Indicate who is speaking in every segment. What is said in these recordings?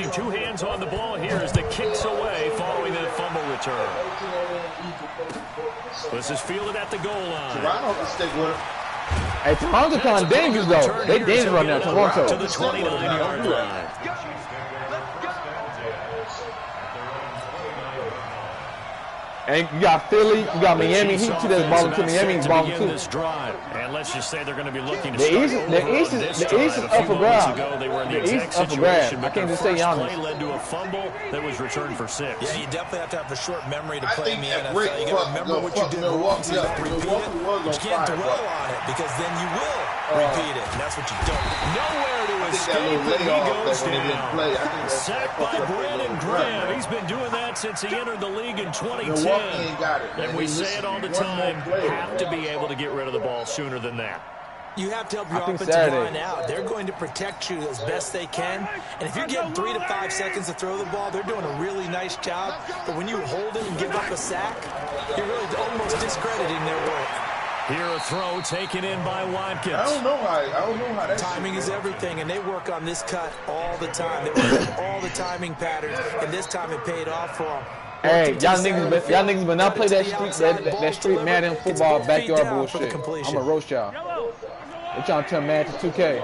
Speaker 1: keeping two hands on the ball here as the kick's away following that fumble return. This is fielded at the goal line.
Speaker 2: Hey, Toronto kind of dangerous, though. They dangerous right now, Toronto.
Speaker 1: To the 29-yard line.
Speaker 2: And you got Philly, you got Miami Heat too. That's balling too. Miami's balling too.
Speaker 1: And let's just say they're going to be looking to
Speaker 2: the East is up for grabs. The East is up for grabs. I can't just say Giannis.
Speaker 1: Play led to a fumble that was returned for 6.
Speaker 3: Yeah, you definitely have to have a short memory to play in the NFL. You got to remember what you did wrong so you don't repeat it. But you can't dwell on it because then you will repeat it. And that's what you don't.
Speaker 1: Nowhere to escape, and he goes down. Sacked by Brandon Graham. He's been doing that since he entered the league in 2010. And we say it all the time, have to be able to get rid of the ball sooner than that.
Speaker 3: You have to help your offensive line out. They're going to protect you as best they can. And if you're getting 3 to 5 seconds to throw the ball, they're doing a really nice job. But when you hold it and give up a sack, you're really almost discrediting their work.
Speaker 1: Here a throw taken in by Watkins.
Speaker 4: I don't know how that
Speaker 3: timing is everything, and they work on this cut all the time. They work on all the timing patterns, and this time it paid off for them.
Speaker 2: Hey, y'all niggas but not play that street Madden football backyard bullshit. I'm a roast y'all. They trying to turn Madden to 2K.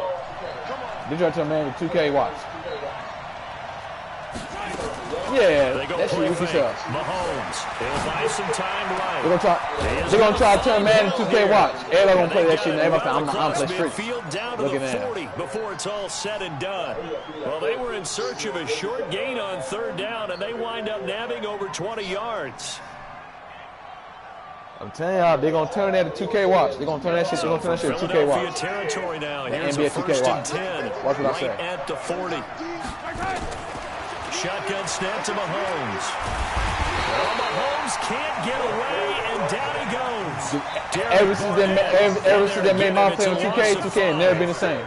Speaker 2: They trying to turn Madden to 2K. Watch. Yeah, that shit was yourself.
Speaker 1: Mahomes, he'll buy some time right.
Speaker 2: They're gonna try to turn Madden 2K. Watch. Everybody gonna play that shit. Everybody, I'm play streets.
Speaker 1: Look at that. 40 before it's all said and done. Well, they were in search of a short gain on 3rd down, and they wind up nabbing over 20 yards.
Speaker 2: I'm telling y'all, they're gonna turn that to 2K. Watch. They're gonna turn that shit. They're gonna turn that shit to 2K. Watch.
Speaker 1: Territory now.
Speaker 2: Here's NBA 2K. Watch. Watch what I say.
Speaker 1: Right at the 40. Shotgun snap to Mahomes. Well, Mahomes can't get away, and down he goes.
Speaker 2: Ever since they made my play on 2K, 2K ain't never been the same.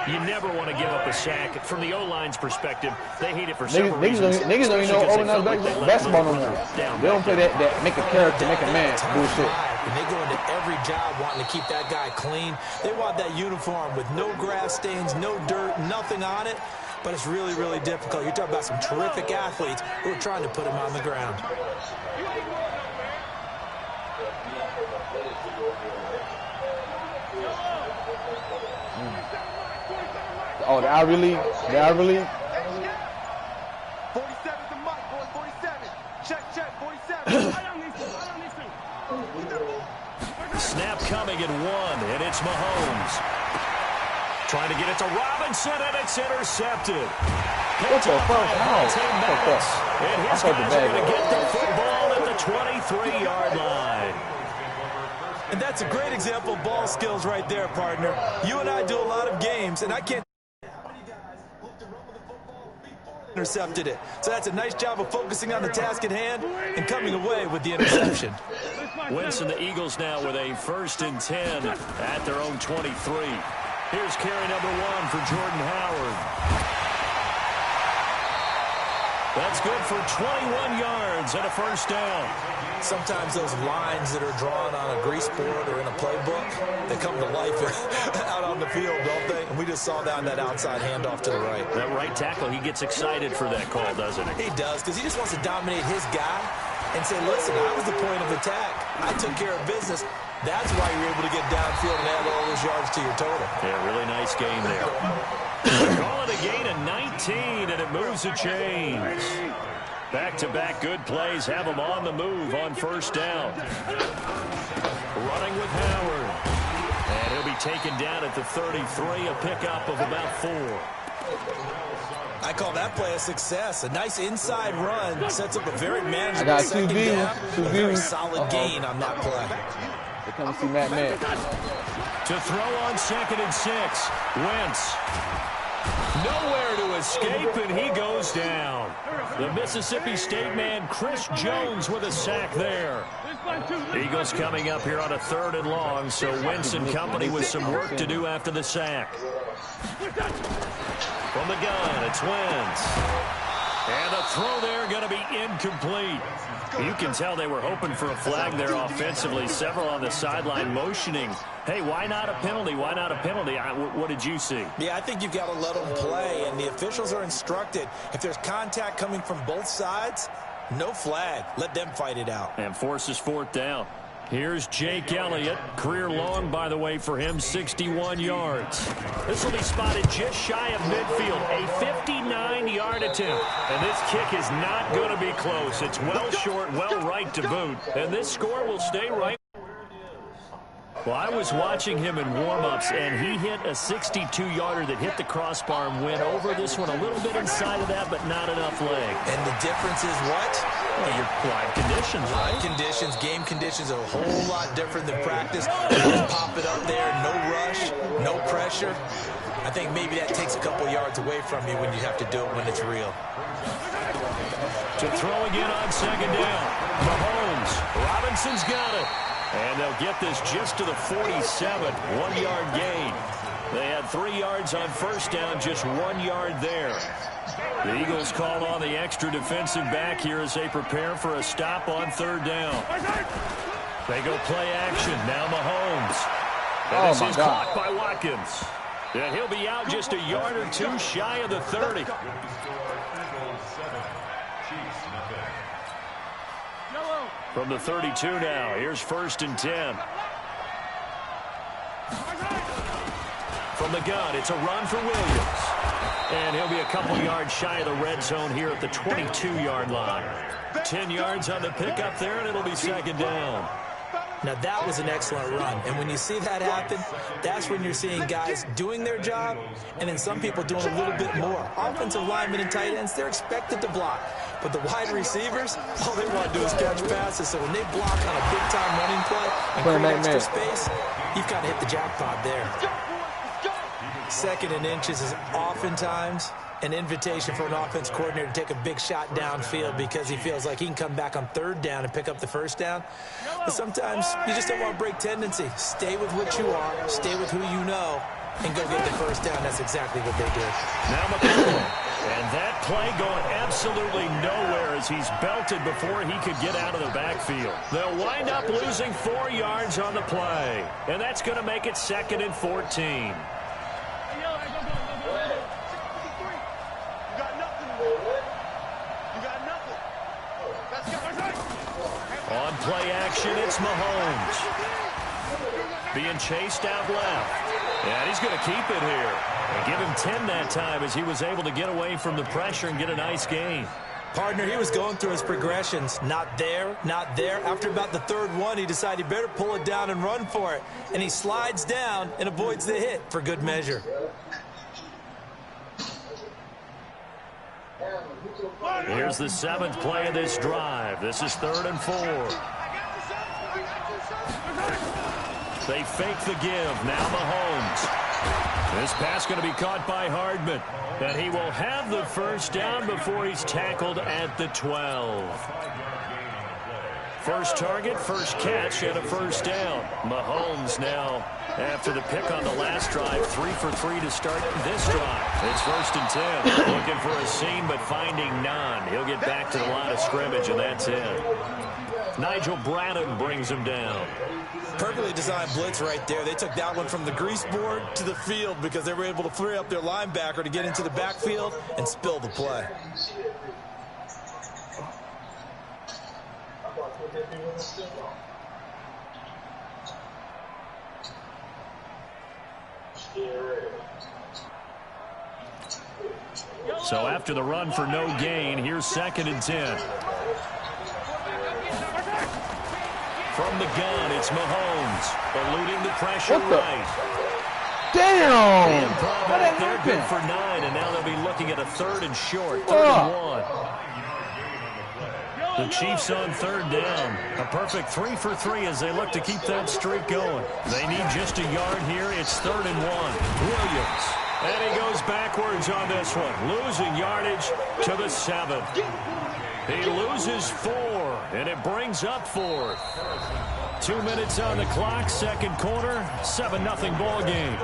Speaker 1: You never want to give up a sack. From the O-line's perspective, they hate it for several reasons.
Speaker 2: Niggas don't even know organized basketball no more. They don't play that make a character, make a man bullshit.
Speaker 3: And they go into every job wanting to keep that guy clean. They want that uniform with no grass stains, no dirt, nothing on it. But it's really, really difficult. You're talking about some terrific athletes who are trying to put him on the ground.
Speaker 2: Oh, the Ivy League? The Ivy League?
Speaker 5: 47's the mic, boy. 47. Check, 47.
Speaker 1: Snap coming at 1, and it's Mahomes. Trying to get it to Robinson, and it's intercepted.
Speaker 2: What the fuck? How?
Speaker 1: And his guys are going to get the football at the 23-yard line.
Speaker 3: And that's a great example of ball skills right there, partner. You and I do a lot of games, and I can't intercepted it. So that's a nice job of focusing on the task at hand and coming away with the interception.
Speaker 1: Winston, the Eagles now with a 1st and 10 at their own 23. Here's carry number 1 for Jordan Howard. That's good for 21 yards and a 1st down.
Speaker 3: Sometimes those lines that are drawn on a grease board or in a playbook, they come to life out on the field, don't they? And we just saw that on that outside handoff to the right.
Speaker 1: That right tackle, he gets excited for that call, doesn't he?
Speaker 3: He does, because he just wants to dominate his guy and say, listen, I was the point of attack. I took care of business. That's why you're able to get downfield and add all those yards to your total.
Speaker 1: Yeah, really nice game there. Call it a gain of 19, and it moves the chains. Back-to-back good plays have them on the move on 1st down. Running with Howard. And he'll be taken down at the 33, a pickup of about 4.
Speaker 3: I call that play a success. A nice inside run sets up a very manageable
Speaker 2: I got
Speaker 3: second
Speaker 2: two
Speaker 3: down.
Speaker 2: views.
Speaker 3: A very solid gain on that play.
Speaker 2: They come to see MackMed.
Speaker 1: To throw on 2nd and 6. Wentz. Nowhere to escape, and he goes down. The Mississippi State man, Chris Jones, with a sack there. Eagles coming up here on a 3rd and long, so Wentz and company with some work to do after the sack. From the gun, it's Wentz. And the throw there going to be incomplete. You can tell they were hoping for a flag there offensively. Several on the sideline motioning, hey, why not a penalty? Why not a penalty? What did you see?
Speaker 3: Yeah, I think you've got to let them play, and the officials are instructed. If there's contact coming from both sides, no flag. Let them fight it out.
Speaker 1: And forces fourth down. Here's Jake Elliott. Career long, by the way, for him, 61 yards. This will be spotted just shy of midfield. A 59-yard attempt. And this kick is not going to be close. It's well short, well right to boot. And this score will stay right. Well, I was watching him in warm-ups, and he hit a 62-yarder that hit the crossbar and went over this one a little bit inside of that, but not enough leg.
Speaker 3: And the difference is what?
Speaker 1: Well, your live conditions, right?
Speaker 3: Live conditions, game conditions are a whole lot different than practice. You just pop it up there, no rush, no pressure. I think maybe that takes a couple yards away from you when you have to do it when it's real.
Speaker 1: To throw again on second down. Mahomes. Robinson's got it. And they'll get this just to the 47, 1-yard gain. They had 3 yards on first down, just 1 yard there. The Eagles call on the extra defensive back here as they prepare for a stop on third down. They go play action. Now Mahomes. And this is caught by Watkins. And he'll be out just a yard or two shy of the 30. From the 32 now, here's 1st and 10. From the gun, it's a run for Williams. And he'll be a couple yards shy of the red zone here at the 22-yard line. 10 yards on the pickup there, and it'll be second down.
Speaker 3: Now, that was an excellent run. And when you see that happen, that's when you're seeing guys doing their job and then some people doing a little bit more. Offensive linemen and tight ends, they're expected to block. But the wide receivers, all they want to do is catch passes. So when they block on a big-time running play and create extra space, you've got to hit the jackpot there. 2nd and inches is oftentimes an invitation for an offense coordinator to take a big shot downfield because he feels like he can come back on 3rd down and pick up the 1st down. But sometimes you just don't want to break tendency. Stay with what you are, stay with who you know, and go get the 1st down. That's exactly what they did.
Speaker 1: Now McCollum. And that play going absolutely nowhere as he's belted before he could get out of the backfield. They'll wind up losing 4 yards on the play. And that's going to make it 2nd and 14. On play action, it's Mahomes. Being chased out left. And he's going to keep it here. And give him 10 that time as he was able to get away from the pressure and get a nice gain.
Speaker 3: Partner, he was going through his progressions. Not there, not there. After about the 3rd one, he decided he better pull it down and run for it. And he slides down and avoids the hit for good measure.
Speaker 1: Here's the 7th play of this drive. This is 3rd and 4. They fake the give. Now Mahomes. This pass going to be caught by Hardman. And he will have the 1st down before he's tackled at the 12. First target, first catch, and a 1st down. Mahomes now, after the pick on the last drive, 3 for 3 to start this drive. It's 1st and 10. Looking for a seam, but finding none. He'll get back to the line of scrimmage, and that's it. Nigel Bradham brings him down.
Speaker 3: Perfectly designed blitz right there. They took that one from the grease board to the field because they were able to free up their linebacker to get into the backfield and spill the play.
Speaker 1: So after the run for no gain, here's 2nd and 10. From the gun, it's Mahomes, eluding the pressure right.
Speaker 2: Damn!
Speaker 1: What they're good for 9, and now they'll be looking at a 3rd and short, 3rd and 1. The Chiefs on 3rd down. A perfect 3 for 3 as they look to keep that streak going. They need just a yard here. It's 3rd and 1. Williams. And he goes backwards on this one, losing yardage to the 7. He loses 4, and it brings up 4th. 2 minutes on the clock, 2nd quarter, 7-0 ball game.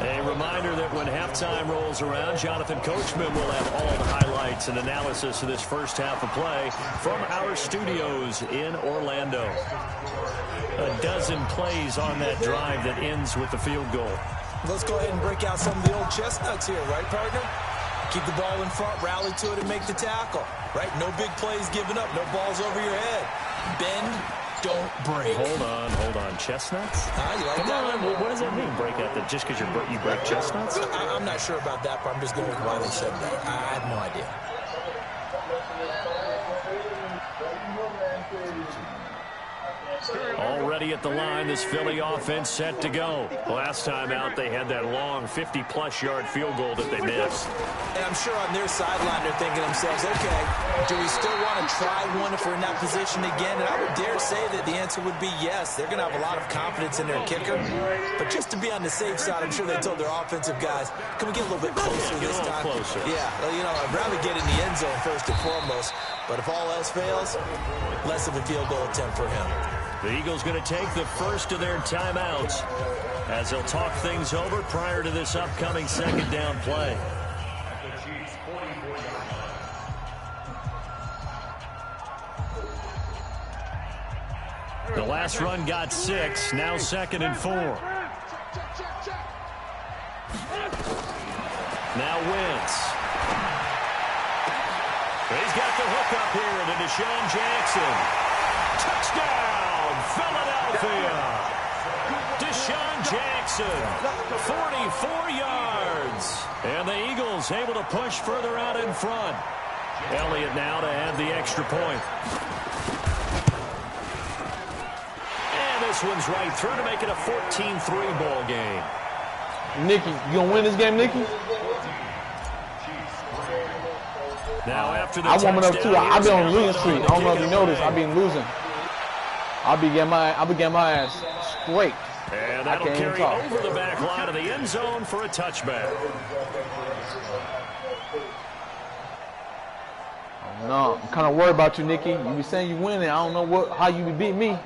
Speaker 1: A reminder. reminder that when halftime rolls around, Jonathan Coachman will have all the highlights and analysis of this first half of play from our studios in Orlando. A dozen plays on that drive that ends with the field goal.
Speaker 3: Let's go ahead and break out some of the old chestnuts here, right, partner? Keep the ball in front, rally to it, and make the tackle, right? No big plays given up, no balls over your head. Bend, don't break.
Speaker 1: Hold on. Chestnuts?
Speaker 3: You like
Speaker 1: Come
Speaker 3: that
Speaker 1: on,
Speaker 3: one?
Speaker 1: what does that mean, break out? Just because you break chestnuts?
Speaker 3: I'm not sure about that, but I'm just going with why they said that. I have no idea.
Speaker 1: Already at the line, this Philly offense set to go. Last time out, they had that long 50-plus yard field goal that they missed.
Speaker 3: And I'm sure on their sideline they're thinking to themselves, okay, do we still want to try one if we're in that position again? And I would dare say that the answer would be yes. They're going to have a lot of confidence in their kicker. But just to be on the safe side, I'm sure they told their offensive guys, can we get a little bit closer this time?
Speaker 1: Closer.
Speaker 3: Yeah, well, you know, I'd rather get in the end zone first and foremost. But if all else fails, less of a field goal attempt for him.
Speaker 1: The Eagles going to take the first of their timeouts as they'll talk things over prior to this upcoming second down play. The last run got 6, now 2nd and 4. Now Wentz. He's got the hook up here to Deshaun Jackson. Touchdown, Philadelphia. Deshaun Jackson, 44 yards. And the Eagles able to push further out in front. Elliott now to have the extra point. And this one's right through to make it a 14-3 ball game.
Speaker 2: Nicky, you gonna win this game, Nicky?
Speaker 1: Now after the
Speaker 2: I warming up too. I've been on losing streak. I don't know if you noticed. I've been losing. I'll be getting my ass straight.
Speaker 1: And that'll carry over the back line of the end zone for a touchback.
Speaker 2: No, I'm kind of worried about you, Nicky. You be saying you winning. I don't know how you beat me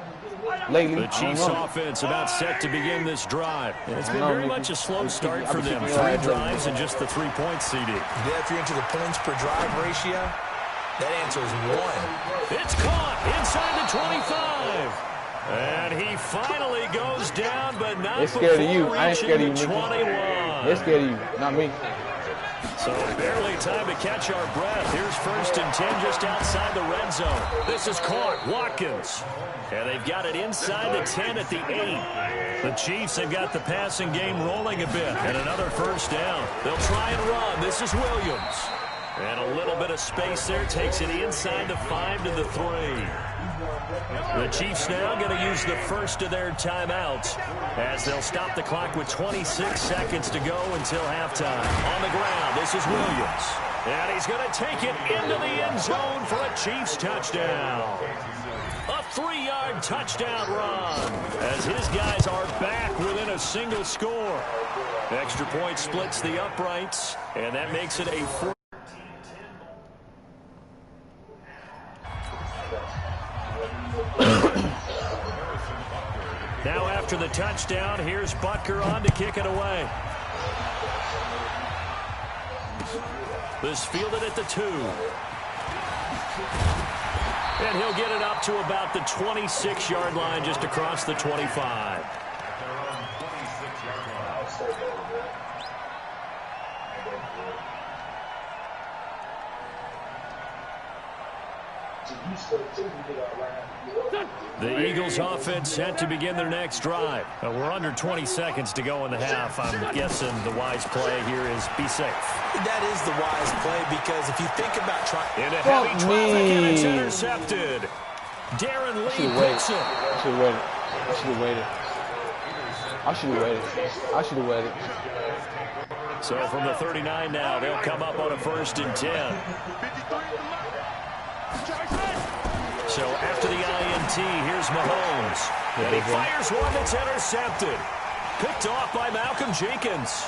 Speaker 2: lately.
Speaker 1: The Chiefs offense about set to begin this drive. It's been very much a slow start for them. 3 drives and just the 3 points, CD.
Speaker 3: Yeah, if you're into the points per drive ratio, that answer is 1.
Speaker 1: It's caught inside the 25. And he finally goes down, but not
Speaker 2: They're scared of you.
Speaker 1: before
Speaker 2: I ain't scared of you,
Speaker 1: reaching the
Speaker 2: Nicky.
Speaker 1: 21.
Speaker 2: They're scared of you, not me.
Speaker 1: So barely time to catch our breath. Here's 1st and 10 just outside the red zone. This is caught. Watkins. And they've got it inside the 10 at the 8. The Chiefs have got the passing game rolling a bit. And another 1st down. They'll try and run. This is Williams. And a little bit of space there. Takes it inside the 5 to the 3. The Chiefs now going to use the first of their timeouts as they'll stop the clock with 26 seconds to go until halftime. On the ground, this is Williams. And he's going to take it into the end zone for a Chiefs touchdown. A 3-yard touchdown run as his guys are back within a single score. Extra point splits the uprights, and that makes it a 4. Now after the touchdown, here's Butker on to kick it away. This fielded at the 2. And he'll get it up to about the 26-yard line just across the 25. The Eagles offense set to begin their next drive. We're under 20 seconds to go in the half. I'm guessing the wise play here is be safe.
Speaker 3: That is the wise play because if you think about trying...
Speaker 1: Into heavy traffic and it's intercepted. Darren Lee picks it.
Speaker 2: I should have waited.
Speaker 1: So from the 39 now, they'll come up on a 1st and 10. So after the INT, here's Mahomes. And he fires one that's intercepted. Picked off by Malcolm Jenkins.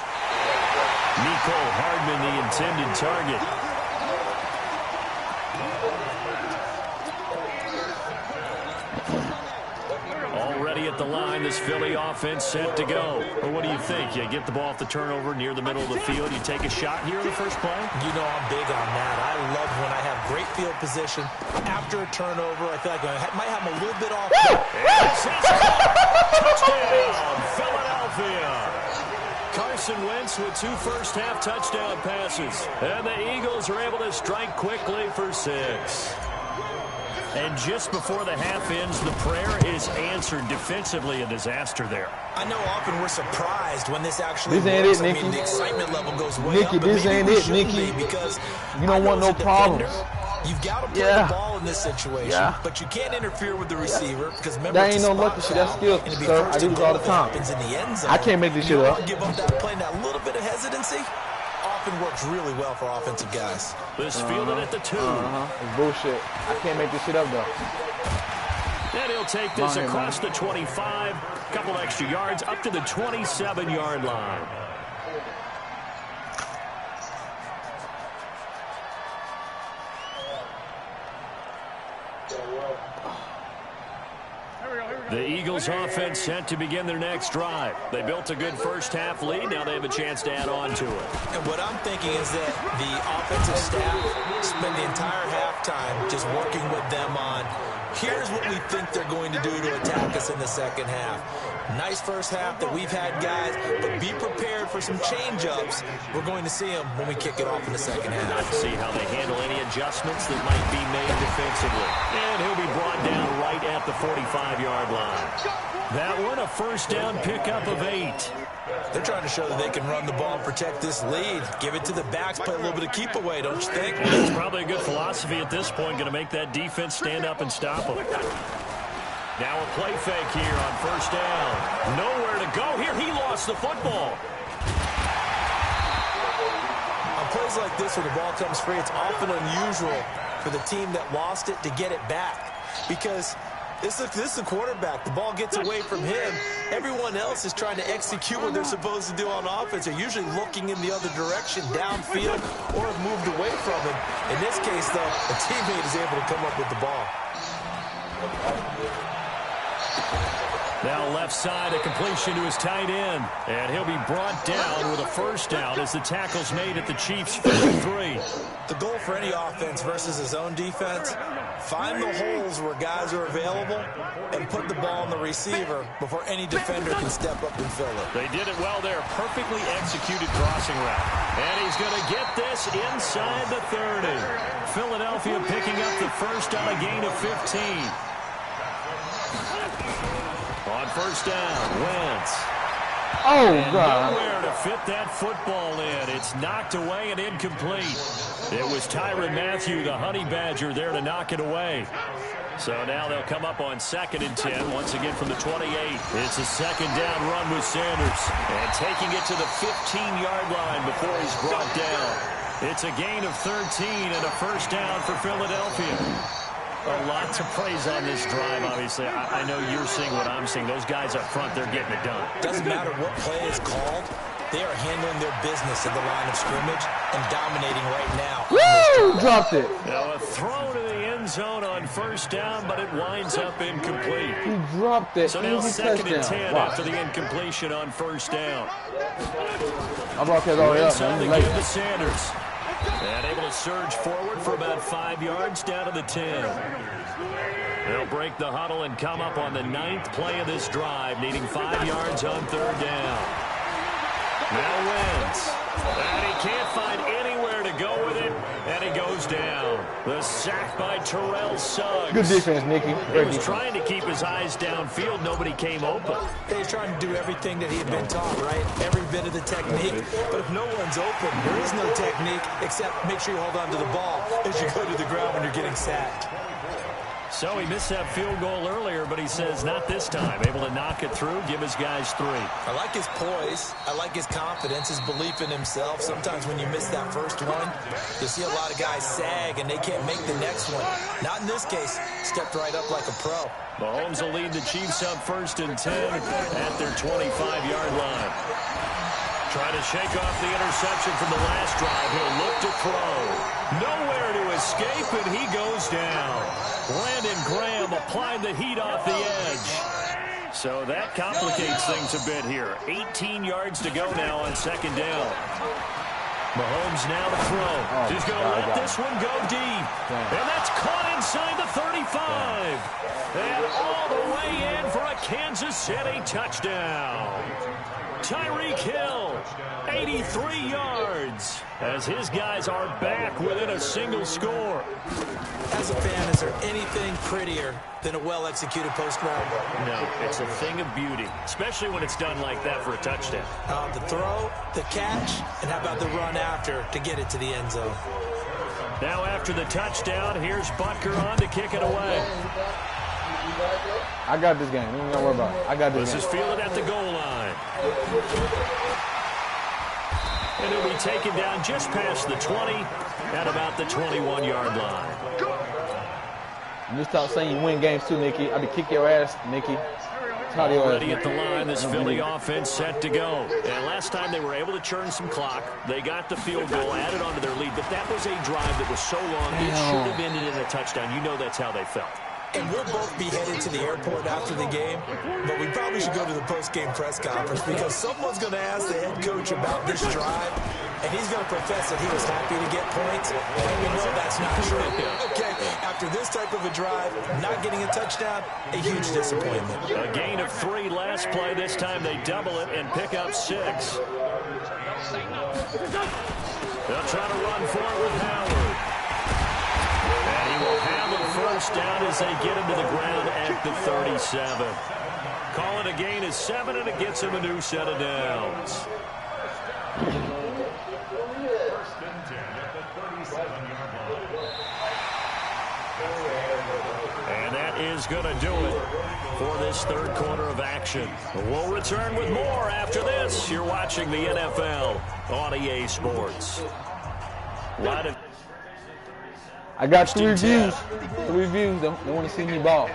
Speaker 1: Nico Hardman, the intended target. Already at the line, this Philly offense set to go. Well, what do you think? You get the ball off the turnover near the middle of the field. You take a shot here in the first play?
Speaker 3: You know I'm big on that. I love when I have great field position. After a turnover, I feel like I might have them a little bit off.
Speaker 1: Touchdown, Philadelphia. Carson Wentz with 2 first-half touchdown passes. And the Eagles are able to strike quickly for 6. And just before the half ends, the prayer is answered. Defensively, a disaster there.
Speaker 3: I know often we're surprised when this actually
Speaker 2: works. This ain't it, Nicky.
Speaker 3: I mean, the excitement level goes way
Speaker 2: Nicky,
Speaker 3: up.
Speaker 2: This ain't it, Nicky.
Speaker 3: Because
Speaker 2: you don't want no problems.
Speaker 3: You've got to play the ball in this situation, but you can't interfere with the receiver because remember,
Speaker 2: that ain't no lucky shit. That's skill, sir. I do this all the time. I can't make this shit up.
Speaker 3: Give up that play, that little bit of hesitancy often works really well for offensive guys.
Speaker 1: This fielded at the 2.
Speaker 2: It's bullshit. I can't make this shit up though.
Speaker 1: And he'll take this across the 25, a couple extra yards up to the 27-yard line. The Eagles offense set to begin their next drive. They built a good first-half lead. Now they have a chance to add on to it.
Speaker 3: And what I'm thinking is that the offensive staff spend the entire halftime just working with them on, here's what we think they're going to do to attack us in the second half. Nice first half that we've had, guys, but be prepared for some change-ups. We're going to see them when we kick it off in the second half.
Speaker 1: Let's see how they handle any adjustments that might be made defensively. And he'll be brought down right at the 45-yard line. That one, a first down pickup of 8.
Speaker 3: They're trying to show that they can run the ball and protect this lead. Give it to the backs, play a little bit of keep away, don't you think?
Speaker 1: It's probably a good philosophy at this point, going to make that defense stand up and stop them. Now a play fake here on first down. Nowhere to go here. He lost the football.
Speaker 3: On plays like this where the ball comes free, it's often unusual for the team that lost it to get it back. Because this is the quarterback. The ball gets away from him. Everyone else is trying to execute what they're supposed to do on offense. They're usually looking in the other direction, downfield, or have moved away from him. In this case, though, a teammate is able to come up with the ball.
Speaker 1: Now left side, a completion to his tight end. And he'll be brought down with a first down as the tackle's made at the Chiefs' 53.
Speaker 3: The goal for any offense versus his own defense, find the holes where guys are available and put the ball on the receiver before any defender can step up and fill it.
Speaker 1: They did it well there. Perfectly executed crossing route. And he's going to get this inside the 30. Philadelphia picking up the first on a gain of 15. On first down, Wentz.
Speaker 2: Oh,
Speaker 1: and
Speaker 2: God.
Speaker 1: Nowhere to fit that football in. It's knocked away and incomplete. It was Tyrann Mathieu, the Honey Badger, there to knock it away. So now they'll come up on 2nd and 10, once again from the 28. It's a second down run with Sanders. And taking it to the 15-yard line before he's brought down. It's a gain of 13 and a first down for Philadelphia. A lot to praise on this drive, obviously. I know you're seeing what I'm seeing. Those guys up front, they're getting it done.
Speaker 3: Doesn't matter what play is called. They are handling their business at the line of scrimmage and dominating right now.
Speaker 2: Woo! Dropped it.
Speaker 1: Now a throw to the end zone on first down, but it winds up incomplete.
Speaker 2: He dropped it.
Speaker 1: So now
Speaker 2: Easy
Speaker 1: 2nd and 10
Speaker 2: Wow.
Speaker 1: after the incompletion on first down.
Speaker 2: I brought that all the way up,
Speaker 1: On the
Speaker 2: man.
Speaker 1: give to Sanders. And able to surge forward for about 5 yards down to the 10. They'll break the huddle and come up on the 9th play of this drive, needing 5 yards on third down. Now Wentz. And he can't find anywhere to go with it, and he goes down. The sack by Terrell Suggs.
Speaker 2: Good defense, Nicky.
Speaker 1: He
Speaker 2: Great
Speaker 1: was
Speaker 2: defense.
Speaker 1: trying to keep his eyes downfield. Nobody came open.
Speaker 3: He's trying to do everything that he had been taught, right? Every bit of the technique. But if no one's open, there is no technique except make sure you hold on to the ball as you go to the ground when you're getting sacked.
Speaker 1: So he missed that field goal earlier, but he says not this time. Able to knock it through, give his guys 3.
Speaker 3: I like his poise. I like his confidence, his belief in himself. Sometimes when you miss that first one, you see a lot of guys sag and they can't make the next one. Not in this case. Stepped right up like a pro.
Speaker 1: Mahomes will lead the Chiefs up 1st and 10 at their 25-yard line. Trying to shake off the interception from the last drive. He'll look to throw. Nowhere to escape, and he goes down. Brandon Graham applied the heat off the edge. So that complicates things a bit here. 18 yards to go now on second down. Mahomes now to throw. He's going to let this one go deep. And that's caught inside the 35. And all the way in for a Kansas City touchdown. Tyreek Hill, 83 yards, as his guys are back within a single score.
Speaker 3: As a fan, is there anything prettier than a well-executed post route?
Speaker 1: No, it's a thing of beauty, especially when it's done like that for a touchdown.
Speaker 3: The throw, the catch, and how about the run after to get it to the end zone?
Speaker 1: Now after the touchdown, here's Butker on to kick it away.
Speaker 2: I got this game. You don't worry about it. I got this game.
Speaker 1: This is fielded at the goal line. And it'll be taken down just past the 20 at about the 21-yard line.
Speaker 2: You stop saying you win games too, Nicky. I'll be kick your ass, Nicky.
Speaker 1: Already at the line, this Philly offense set to go. And last time they were able to churn some clock. They got the field goal, added on to their lead. But that was a drive that was so long, it should have ended in a touchdown. You know that's how they felt.
Speaker 3: And we'll both be headed to the airport after the game, but we probably should go to the post-game press conference because someone's going to ask the head coach about this drive, and he's going to profess that he was happy to get points, and we know that's not true. Okay, after this type of a drive, not getting a touchdown, a huge disappointment.
Speaker 1: A gain of 3 last play. This time they double it and pick up 6. They'll try to run for it with Howard. And he will have a first down as they get him to the ground at the 37. Calling a gain of 7, and it gets him a new set of downs. And that is going to do it for this third quarter of action. We'll return with more after this. You're watching the NFL on EA Sports.
Speaker 2: I got 3 reviews. 3 reviews. They want to see me ball.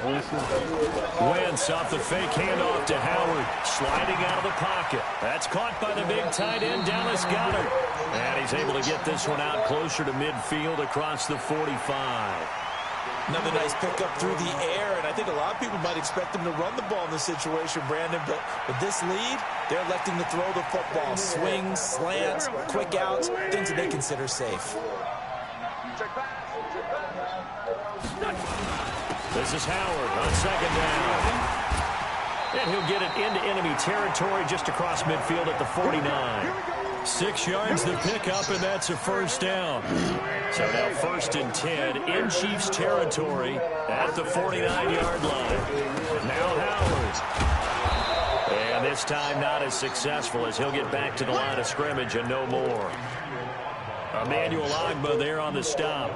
Speaker 1: Wentz off the fake handoff to Howard, sliding out of the pocket. That's caught by the big tight end, Dallas Goedert. And he's able to get this one out closer to midfield across the 45.
Speaker 3: Another nice pickup through the air, and I think a lot of people might expect him to run the ball in this situation, Brandon, but with this lead, they're electing to throw the football. Swings, slants, quick outs, things that they consider safe.
Speaker 1: This is Howard on second down. And he'll get it into enemy territory just across midfield at the 49. 6 yards the pickup, and that's a first down. So now 1st and 10 in Chiefs territory at the 49-yard line. Now Howard. And this time not as successful as he'll get back to the line of scrimmage and no more. Emmanuel Ogbah there on the stop.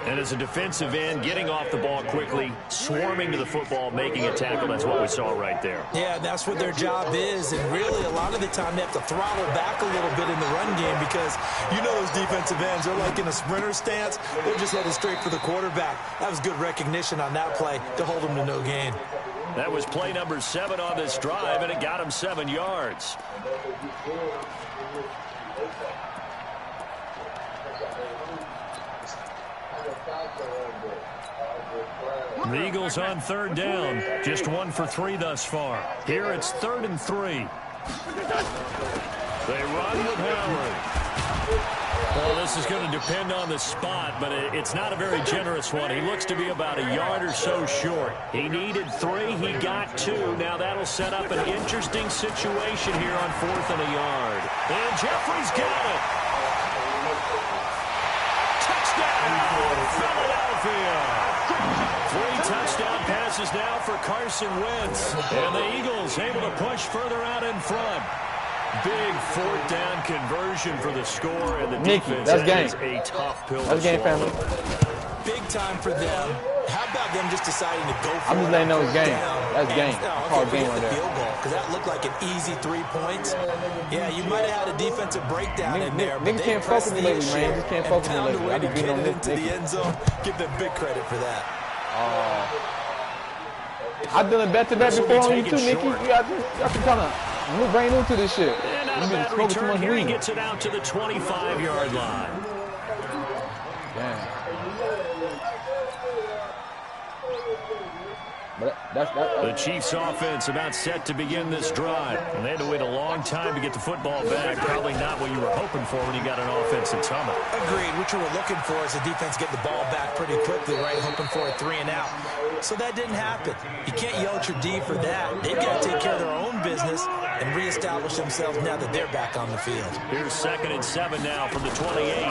Speaker 1: And as a defensive end, getting off the ball quickly, swarming to the football, making a tackle. That's what we saw right there.
Speaker 3: Yeah, that's what their job is. And really, a lot of the time, they have to throttle back a little bit in the run game because you know those defensive ends, they're like in a sprinter stance. They're just headed straight for the quarterback. That was good recognition on that play to hold them to no gain.
Speaker 1: That was play number 7 on this drive, and it got him 7 yards. The Eagles on 3rd down. Just 1 for 3 thus far. Here it's 3rd and 3. They run with Howard. Well, this is going to depend on the spot, but it's not a very generous one. He looks to be about a yard or so short. He needed 3. He got 2. Now that'll set up an interesting situation here on 4th and a yard. And Jeffrey's got it. Touchdown, Philadelphia. 3 touchdown passes now for Carson Wentz. And the Eagles able to push further out in front. Big 4th down conversion for the score, and the defense is a tough pill to swallow.
Speaker 3: Big time for them. How about them just deciding to go for it?
Speaker 2: I'm just letting know it's game. That's game. Hard game right there.
Speaker 3: Field goal, because that looked like an easy 3 points. Yeah, you might have had a defensive breakdown in there.
Speaker 2: Niggas can't focus me lately, man. Just can't focus me lately. I be beating on this
Speaker 3: into the end zone. Give them big credit for that.
Speaker 2: I've done a bet-to-bet before on you too, Nicky. Y'all can kind of move right into this shit.
Speaker 1: And not a bad return here. He gets it out to the 25-yard line.
Speaker 2: Damn.
Speaker 1: The Chiefs offense about set to begin this drive. And they had to wait a long time to get the football back. Probably not what you were hoping for when you got an offensive tunnel.
Speaker 3: Agreed. What you were looking for is the defense getting the ball back pretty quickly, right? Hoping for a 3 and out. So that didn't happen. You can't yell at your D for that. They've got to take care of their own business and reestablish themselves now that they're back on the field.
Speaker 1: Here's 2nd and 7 now from the 28.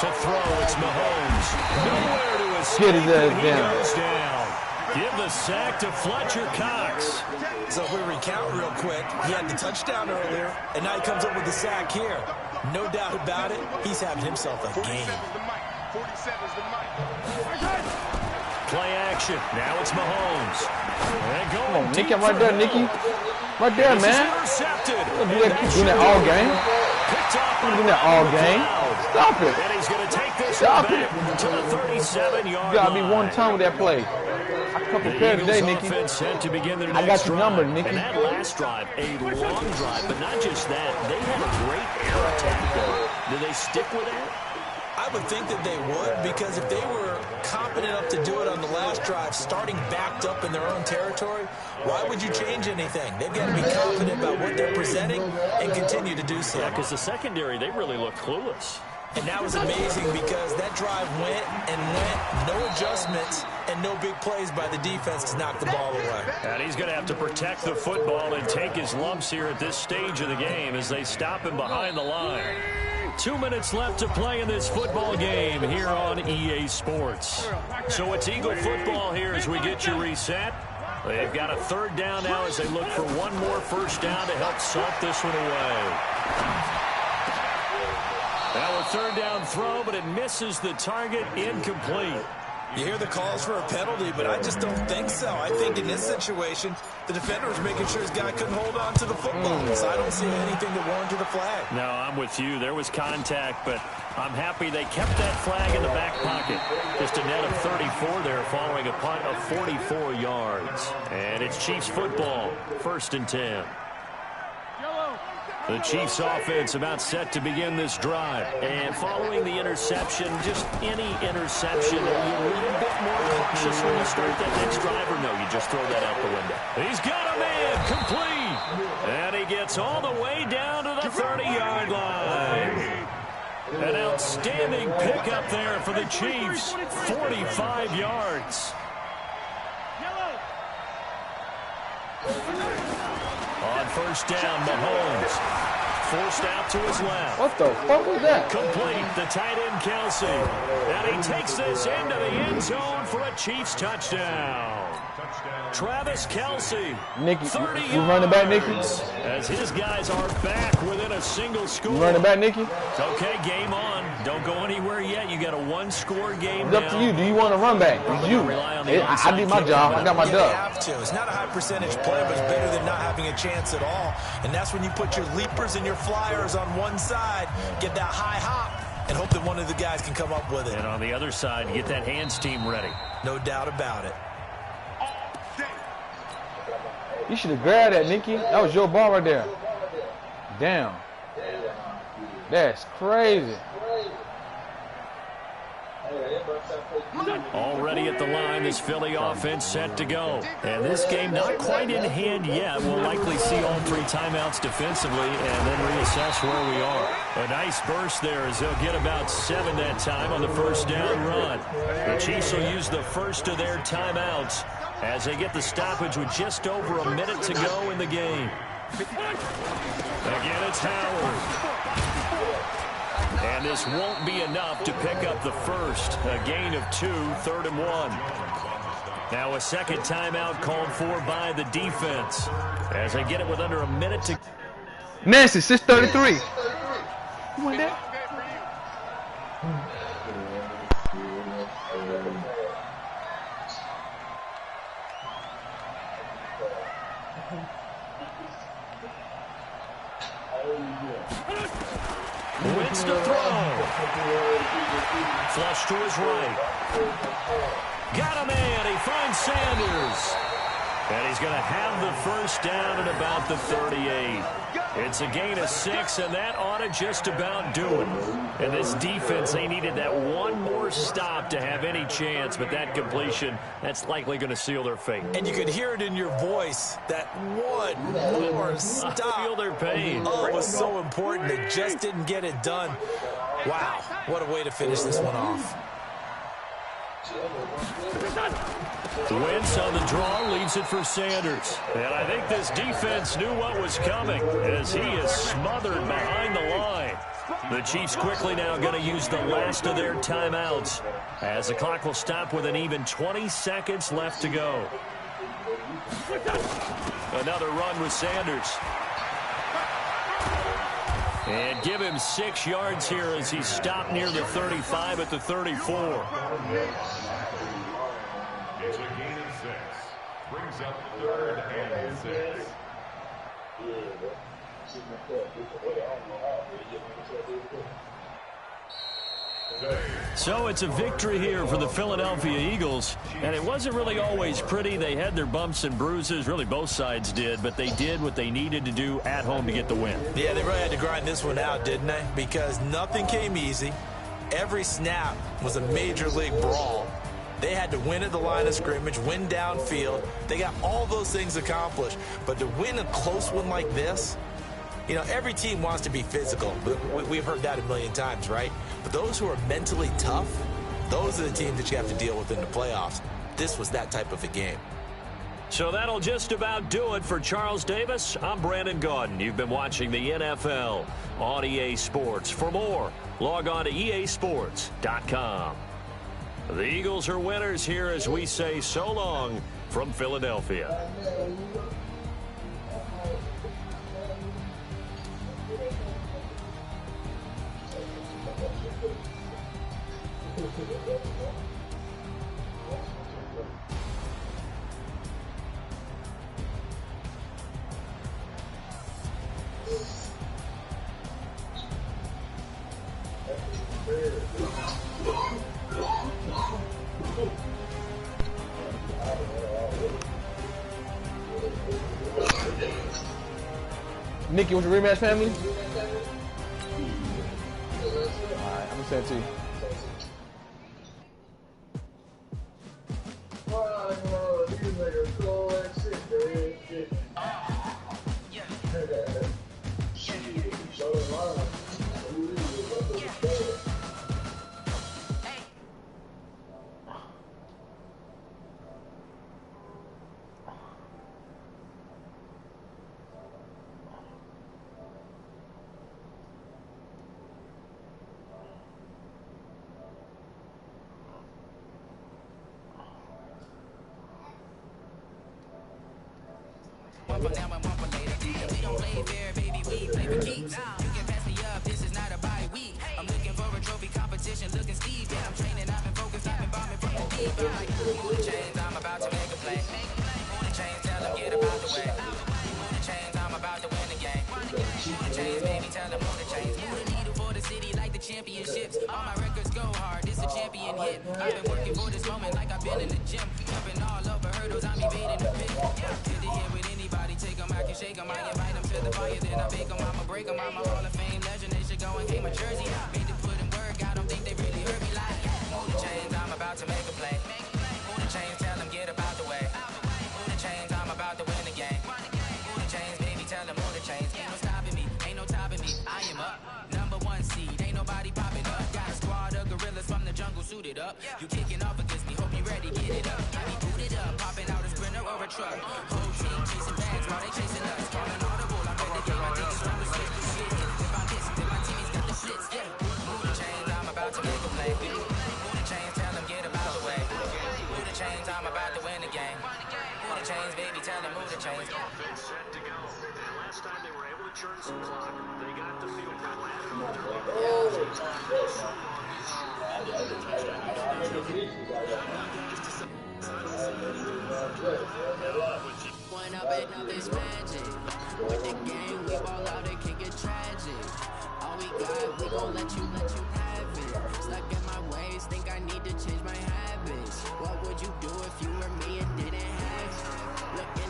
Speaker 1: To throw, it's Mahomes. Nowhere to escape. He goes down. Give the sack to Fletcher Cox.
Speaker 3: So if we recount real quick, he had the touchdown earlier, and now he comes up with the sack here. No doubt about it, he's having himself a game.
Speaker 1: Play action. Now it's Mahomes. And
Speaker 2: Come on, Nicky, I'm right there, Nicky. Right there, man.
Speaker 1: Intercepted.
Speaker 2: Do that all game. Do that all game. Stop it.
Speaker 1: And he's going to take this
Speaker 2: Stop
Speaker 1: back
Speaker 2: it.
Speaker 1: to the 37-yard line.
Speaker 2: You got to be one time with that play. I come prepared today, Nicky. I got your number, Nicky.
Speaker 1: And that last drive, a long drive, but not just that. They had a great air attack, though. Do they stick with that?
Speaker 3: I would think that they would, because if they were confident enough to do it on the last drive, starting backed up in their own territory, why would you change anything? They've got to be confident about what they're presenting and continue to do so.
Speaker 1: Yeah, because the secondary, they really look clueless.
Speaker 3: And that was amazing because that drive went and went, no adjustments, and no big plays by the defense to knock the ball away.
Speaker 1: And he's going to have to protect the football and take his lumps here at this stage of the game as they stop him behind the line. 2 minutes left to play in this football game here on EA Sports. So it's Eagle football here as we get you reset. They've got a 3rd down now as they look for one more first down to help salt this one away. Now a 3rd down throw, but it misses the target, incomplete.
Speaker 3: You hear the calls for a penalty, but I just don't think so. I think in this situation, the defender was making sure his guy couldn't hold on to the football. So I don't see anything to warrant the flag.
Speaker 1: No, I'm with you. There was contact, but I'm happy they kept that flag in the back pocket. Just a net of 34 there following a punt of 44 yards. And it's Chiefs football, 1st and 10. The Chiefs offense about set to begin this drive. And following the interception, just any interception, are you a little bit more cautious when you start that next drive, or no, you just throw that out the window? He's got a man, complete. And he gets all the way down to the 30-yard line. An outstanding pickup there for the Chiefs, 45 yards. On 1st down, Mahomes forced out to his left.
Speaker 2: What the fuck was that?
Speaker 1: Complete, the tight end Kelsey. And he takes this into the end zone for a Chiefs touchdown. Travis Kelsey,
Speaker 2: Nicky,
Speaker 1: 30
Speaker 2: you running back, Nicky?
Speaker 1: as his guys are back within a single score.
Speaker 2: You running back, Nicky?
Speaker 1: It's okay, game on. Don't go anywhere yet. You got a 1-score game
Speaker 2: It's
Speaker 1: now.
Speaker 2: up to you. Do you want to run back? It's you. I did my job. I got my
Speaker 3: They
Speaker 2: dub.
Speaker 3: have to. It's not a high percentage play, but it's better than not having a chance at all. And that's when you put your leapers and your flyers on one side, get that high hop, and hope that one of the guys can come up with it.
Speaker 1: And on the other side, get that hands team ready.
Speaker 3: No doubt about it.
Speaker 2: You should have grabbed that, Nicky. That was your ball right there. Damn. That's crazy.
Speaker 1: Already at the line, this Philly offense set to go. And this game not quite in hand yet. We'll likely see all 3 timeouts defensively and then reassess where we are. A nice burst there as they'll get about 7 that time on the first down run. The Chiefs will use the first of their timeouts as they get the stoppage with just over a minute to go in the game. Again, it's Howard. And this won't be enough to pick up the first. A gain of 2, 3rd and 1. Now a second timeout called for by the defense as they get it with under a minute to...
Speaker 2: Nancy, 6:33. You want that?
Speaker 1: Wins to throw. Flush to his right. Got a man. He finds Sanders. And he's going to have the first down at about the 38. It's a gain of 6, and that ought to just about do it. And this defense, they needed that one more stop to have any chance, but that completion, that's likely going to seal their fate.
Speaker 3: And you could hear it in your voice, that one more stop.
Speaker 1: I feel their pain.
Speaker 3: Oh, it was so important. They just didn't get it done. Wow, what a way to finish this one off.
Speaker 1: Wentz on the draw, leaves it for Sanders. And I think this defense knew what was coming as he is smothered behind the line. The Chiefs quickly now going to use the last of their timeouts as the clock will stop with an even 20 seconds left to go. Another run with Sanders. And give him 6 yards here as he's stopped near the 35 at the 34.
Speaker 6: It's a gain of 6. Brings up 3rd and 6.
Speaker 1: So it's a victory here for the Philadelphia Eagles, and it wasn't really always pretty. They had their bumps and bruises, really both sides did, but they did what they needed to do at home to get the win.
Speaker 3: Yeah, they really had to grind this one out, didn't they? Because nothing came easy. Every snap was a major league brawl. They had to win at the line of scrimmage, win downfield. They got all those things accomplished. But to win a close one like this, you know, every team wants to be physical. We've heard that a million times, right? But those who are mentally tough, those are the teams that you have to deal with in the playoffs. This was that type of a game.
Speaker 1: So that'll just about do it for Charles Davis. I'm Brandon Gaudin. You've been watching the NFL on EA Sports. For more, log on to easports.com. The Eagles are winners here as we say so long from Philadelphia.
Speaker 2: Nikki, what's your rematch, family? Alright, I'm gonna send it to you.
Speaker 7: You kicking off against me, hope you ready, get it up. I be booted up, popping out a sprinter or a truck. Whole team chasing bags while they chasing us. Calling audible, I bet the game, I think it's time to switch the shit. If I miss, then my team's got the shits, yeah. Move the chains, I'm about to make a play. Move the chains, tell them get about the way. Move the chains, I'm about to win the game. Move the chains, baby, tell them move the chains.
Speaker 1: Offense set to go. And last time they were able to churn some clock, they got the field goal
Speaker 7: Point up and up is magic. With the game, we ball out, it can get tragic. All we got, we gon' let you have it. Stuck in my ways, think I need to change my habits. What would you do if you were me and didn't have it? Looking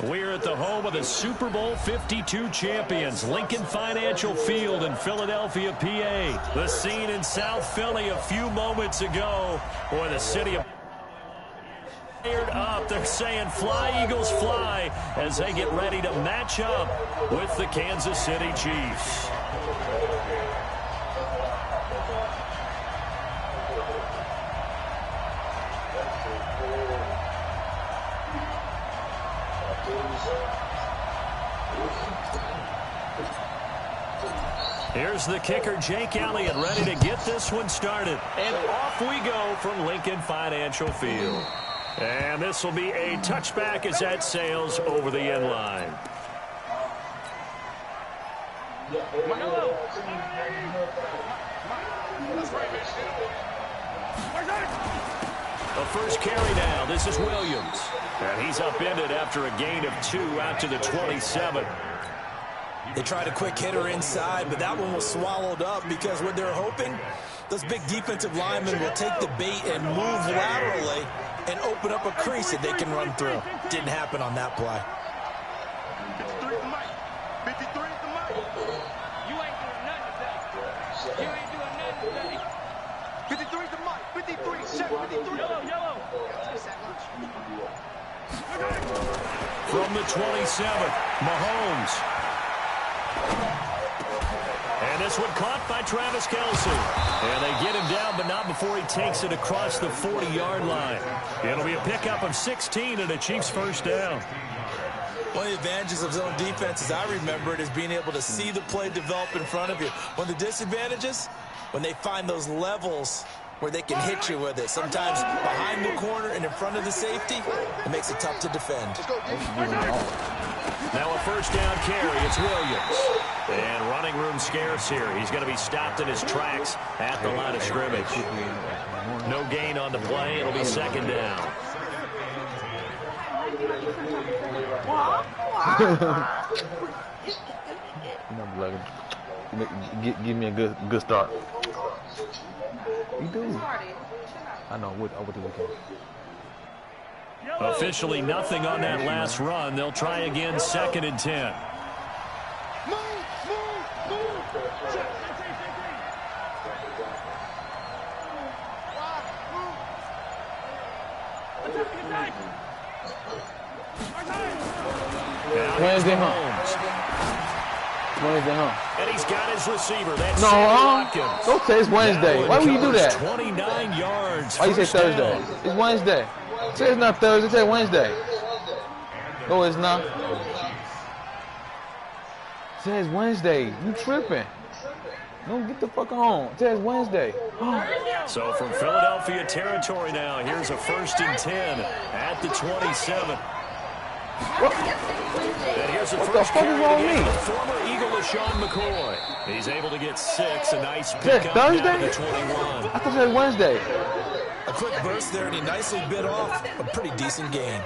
Speaker 1: We're at the home of the Super Bowl 52 champions, Lincoln Financial Field in Philadelphia, PA. The scene in South Philly a few moments ago. Boy, the city of fired up. They're saying fly, Eagles, fly, as they get ready to match up with the Kansas City Chiefs. Here's the kicker, Jake Elliott, ready to get this one started. And off we go from Lincoln Financial Field. And this will be a touchback as that sails over the end line. The first carry now. This is Williams. And he's upended after a gain of 2 out to the 27.
Speaker 3: They tried a quick hitter inside, but that one was swallowed up because what they're hoping, those big defensive linemen will take the bait and move laterally and open up a crease that they can run through. Didn't happen on that play.
Speaker 5: 53 to Mike. 53 to Mike. You ain't doing nothing today. You ain't doing nothing today. 53 to Mike. 53. Check 53. Yellow.
Speaker 1: From the 27, Mahomes. And this one caught by Travis Kelce. And they get him down, but not before he takes it across the 40-yard line. It'll be a pickup of 16 and a Chiefs first down.
Speaker 3: One of the advantages of zone defense, as I remember it, is being able to see the play develop in front of you. One of the disadvantages, when they find those levels where they can hit you with it. Sometimes behind the corner and in front of the safety, it makes it tough to defend.
Speaker 1: Now a first down carry. It's Williams. And running room scarce here. He's going to be stopped in his tracks at the line of scrimmage. No gain on the play. It'll be second down.
Speaker 2: Give me a good start. You do. I know. What do we do?
Speaker 1: Officially nothing on that last run. They'll try again, 2nd and 10.
Speaker 2: Wednesday home.
Speaker 1: And he's got his receiver. That's
Speaker 2: Don't say it's Wednesday. Why would you do that?
Speaker 1: 29 yards.
Speaker 2: Why you say Thursday? It's Wednesday. Say it's not Thursday. Say Wednesday. No, it's not. Say it's Wednesday. You tripping? Don't get the fuck on. Say it's Wednesday.
Speaker 1: So from Philadelphia territory now, here's a 1st and 10 at the 27. And here's the first carry again, the former Eagle LaShawn McCoy. He's able to get 6, a nice pickup down to the 21.
Speaker 2: I thought it was Wednesday.
Speaker 3: A quick burst there, and he nicely bit off a pretty decent gain.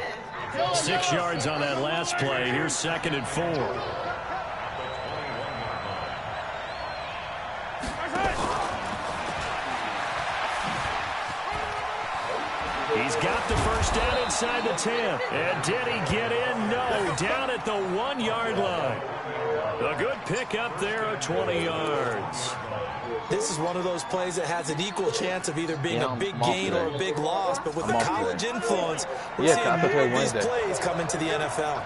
Speaker 1: 6 yards on that last play. Here's 2nd and 4. He's got the first down inside the 10. And did he get in? No. Down at the 1-yard line. A good pickup there of 20 yards.
Speaker 3: This is one of those plays that has an equal chance of either being a big gain or a big loss. But with the college influence, we're seeing more of these plays come into the NFL.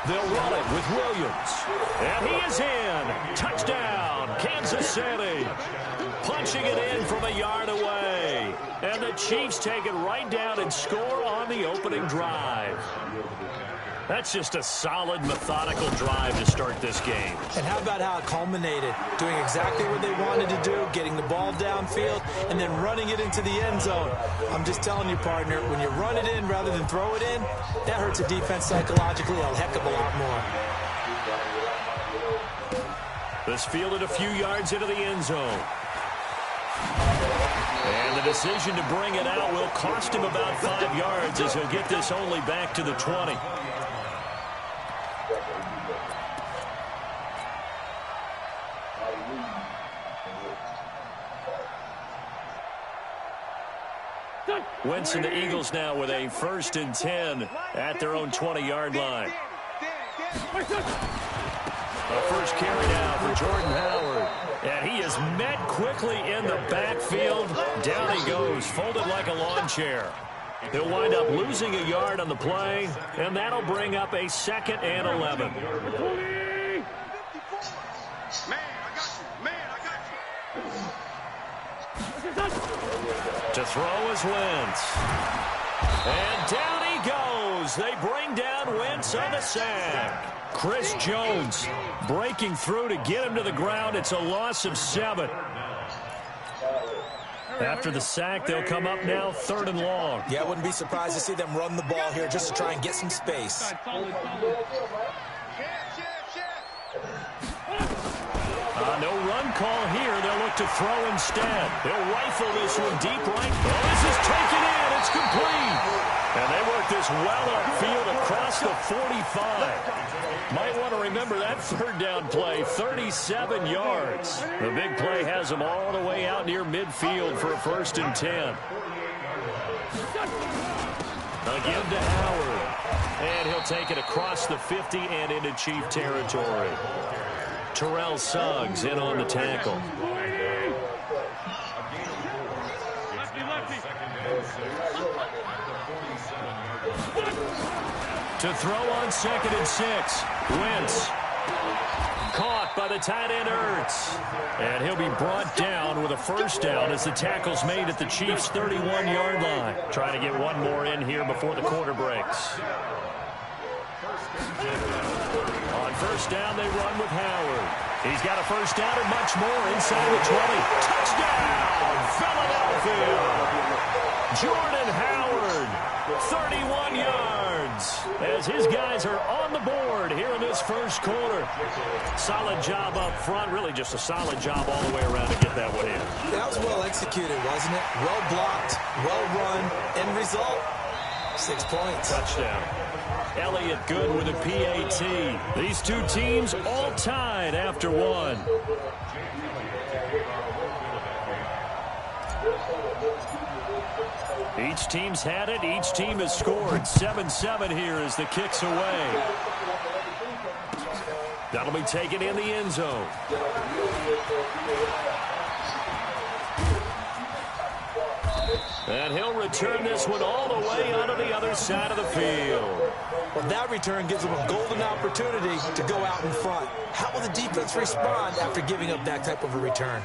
Speaker 1: They'll run it with Williams. And he is in. Touchdown, Kansas City. Punching it in from a yard away. And the Chiefs take it right down and score on the opening drive. That's just a solid, methodical drive to start this game.
Speaker 3: And how about how it culminated? Doing exactly what they wanted to do, getting the ball downfield, and then running it into the end zone. I'm just telling you, partner, when you run it in rather than throw it in, that hurts a defense psychologically a heck of a lot more.
Speaker 1: This fielded a few yards into the end zone. And the decision to bring it out will cost him about 5 yards as he'll get this only back to the 20. Wentz and the Eagles now with a 1st and 10 at their own 20-yard line. The first carry now for Jordan Howard. And he is met quickly in the backfield. Down he goes, folded like a lawn chair. He'll wind up losing a yard on the play, and that'll bring up a 2nd and 11. To throw is Wentz. And down he goes. They bring down Wentz on the sack. Chris Jones breaking through to get him to the ground. It's a loss of 7. After the sack, they'll come up now 3rd and long.
Speaker 3: Yeah, I wouldn't be surprised to see them run the ball here just to try and get some space.
Speaker 1: No run call here. They'll look to throw instead. They'll rifle this one deep right. Oh, this is taken in. It's complete. And they work this well upfield across the 45. Might want to remember that 3rd down play, 37 yards. The big play has them all the way out near midfield for a 1st and 10. Again to Howard. And he'll take it across the 50 and into Chief territory. Terrell Suggs in on the tackle. To throw on 2nd and 6. Wentz. Caught by the tight end Ertz. And he'll be brought down with a 1st down as the tackle's made at the Chiefs' 31-yard line. Trying to get one more in here before the quarter breaks. On 1st down, they run with Howard. He's got a 1st down and much more inside the 20. Touchdown, Philadelphia! Jordan Howard, 31 yards, as his guys are on the board here in this 1st quarter. Solid job up front, really just a solid job all the way around to get that one in.
Speaker 3: That was well executed, wasn't it? Well blocked, well run, end result, 6 points.
Speaker 1: Touchdown. Elliott good with a PAT. These two teams all tied after 1. Each team's had it. Each team has scored. 7-7 here as the kick's away. That'll be taken in the end zone. And he'll return this one all the way onto the other side of the field.
Speaker 3: Well, that return gives them a golden opportunity to go out in front. How will the defense respond after giving up that type of a return?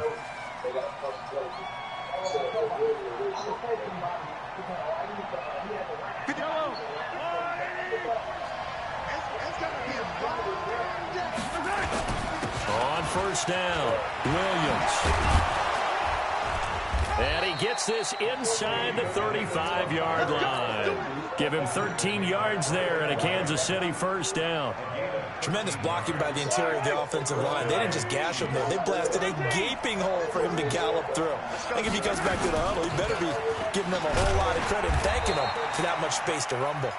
Speaker 1: On 1st down, Williams. And he gets this inside the 35-yard line. Give him 13 yards there and a Kansas City 1st down.
Speaker 3: Tremendous blocking by the interior of the offensive line. They didn't just gash him there. They blasted a gaping hole for him to gallop through. I think if he comes back to the huddle, he better be giving them a whole lot of credit and thanking them for that much space to rumble.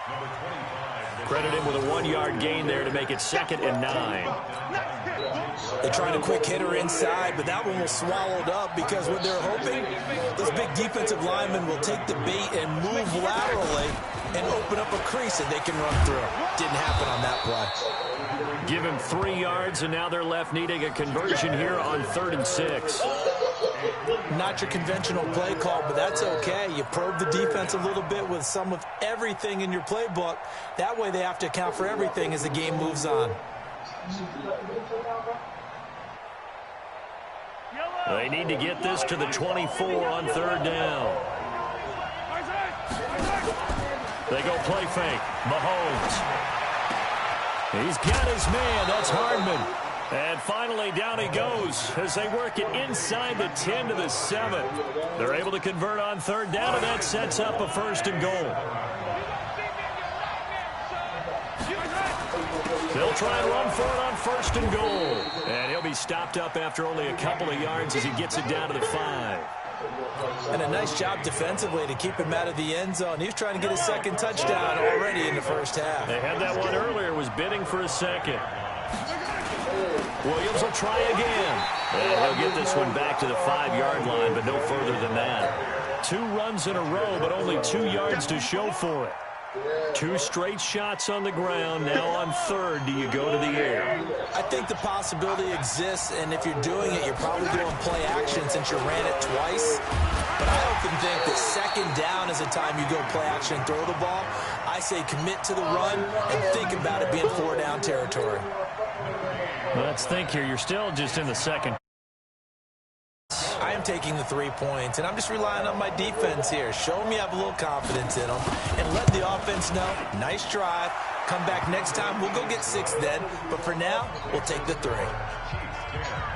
Speaker 1: Credit him with a 1-yard gain there to make it 2nd and 9.
Speaker 3: They tried a quick hitter inside, but that one was swallowed up because what they're hoping, those big defensive linemen will take the bait and move laterally and open up a crease that they can run through. Didn't happen on that play.
Speaker 1: Give him 3 yards, and now they're left needing a conversion here on 3rd and 6.
Speaker 3: Not your conventional play call, but that's okay. You probe the defense a little bit with some of everything in your playbook. That way they have to account for everything as the game moves on.
Speaker 1: They need to get this to the 24 on 3rd down. They go play fake. Mahomes. He's got his man. That's Hardman. And finally, down he goes as they work it inside the 10 to the 7. They're able to convert on 3rd down, and that sets up a 1st and goal. They'll try and run for it on 1st and goal. And he'll be stopped up after only a couple of yards as he gets it down to the 5.
Speaker 3: And a nice job defensively to keep him out of the end zone. He was trying to get his 2nd touchdown already in the 1st half.
Speaker 1: They had that one earlier, was bidding for a 2nd. Williams will try again. And he'll get this one back to the 5-yard line, but no further than that. 2 runs in a row, but only 2 yards to show for it. 2 straight shots on the ground. Now on third, do you go to the air?
Speaker 3: I think the possibility exists, and if you're doing it, you're probably doing play action since you ran it twice. But I often think that second down is the time you go play action and throw the ball. I say commit to the run and think about it being 4 down territory.
Speaker 1: Let's think here. You're still just in the second.
Speaker 3: I am taking the 3 points, and I'm just relying on my defense here. Show me I have a little confidence in them, and let the offense know, nice drive. Come back next time. We'll go get 6 then, but for now, we'll take the 3.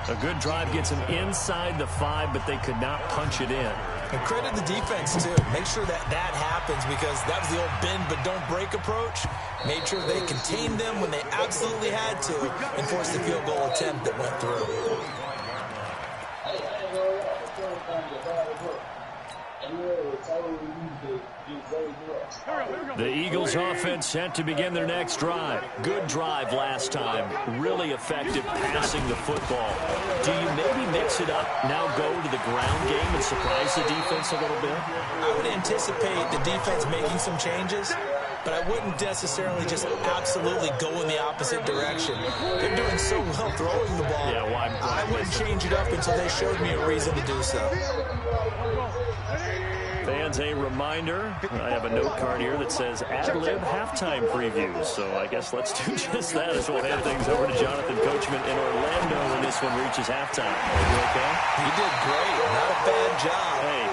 Speaker 1: A good drive gets them inside the 5, but they could not punch it in.
Speaker 3: And credit the defense, too. Make sure that happens, because that was the old bend but don't break approach. Made sure they contained them when they absolutely had to and forced the field goal attempt that went through.
Speaker 1: The Eagles offense set to begin their next drive. Good drive last time. Really effective passing the football. Do you maybe mix it up, now go to the ground game and surprise the defense a little bit?
Speaker 3: I would anticipate the defense making some changes, but I wouldn't necessarily just absolutely go in the opposite direction. They're doing so well throwing the ball.
Speaker 1: Yeah, why
Speaker 3: I wouldn't change it up until they showed me a reason to do so.
Speaker 1: Fans, a reminder, I have a note card here that says ad-lib halftime previews. So I guess let's do just that as we'll hand things over to Jonathan Coachman in Orlando when this one reaches halftime. Are you okay?
Speaker 3: You did great. Not a bad job.
Speaker 1: Hey,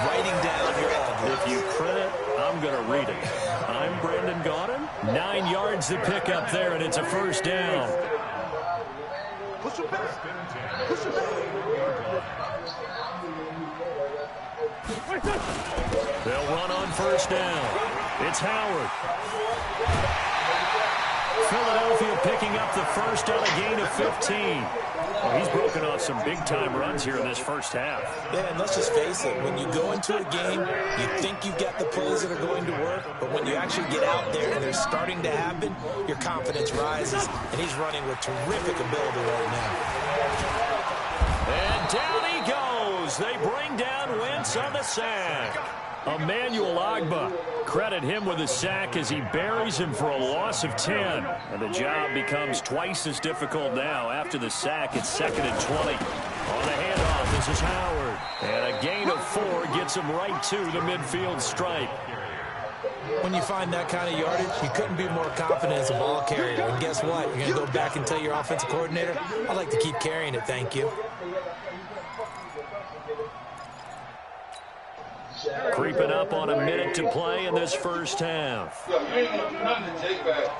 Speaker 3: writing down your ad-libs.
Speaker 1: If you print it, I'm going to read it. I'm Brandon Gaudin. 9 yards to pick up there, and it's a first down.
Speaker 5: Push it back. Push it back.
Speaker 1: They'll run on first down. It's Howard. Philadelphia picking up the first on a gain of 15. Well, he's broken off some big-time runs here in this first half.
Speaker 3: Yeah, and let's just face it. When you go into a game, you think you've got the plays that are going to work, but when you actually get out there and they're starting to happen, your confidence rises, and he's running with terrific ability right now.
Speaker 1: And down he goes. They bring down Wentz on the sack. Emmanuel Ogbah, credit him with a sack as he buries him for a loss of 10. And the job becomes twice as difficult now. After the sack, it's 2nd and 20. On the handoff, this is Howard. And a gain of 4 gets him right to the midfield stripe.
Speaker 3: When you find that kind of yardage, you couldn't be more confident as a ball carrier. And guess what? You're going to go back and tell your offensive coordinator, I'd like to keep carrying it, thank you.
Speaker 1: Creeping up on a minute to play in this first half.
Speaker 4: Yo, you ain't gonna do nothing to take back.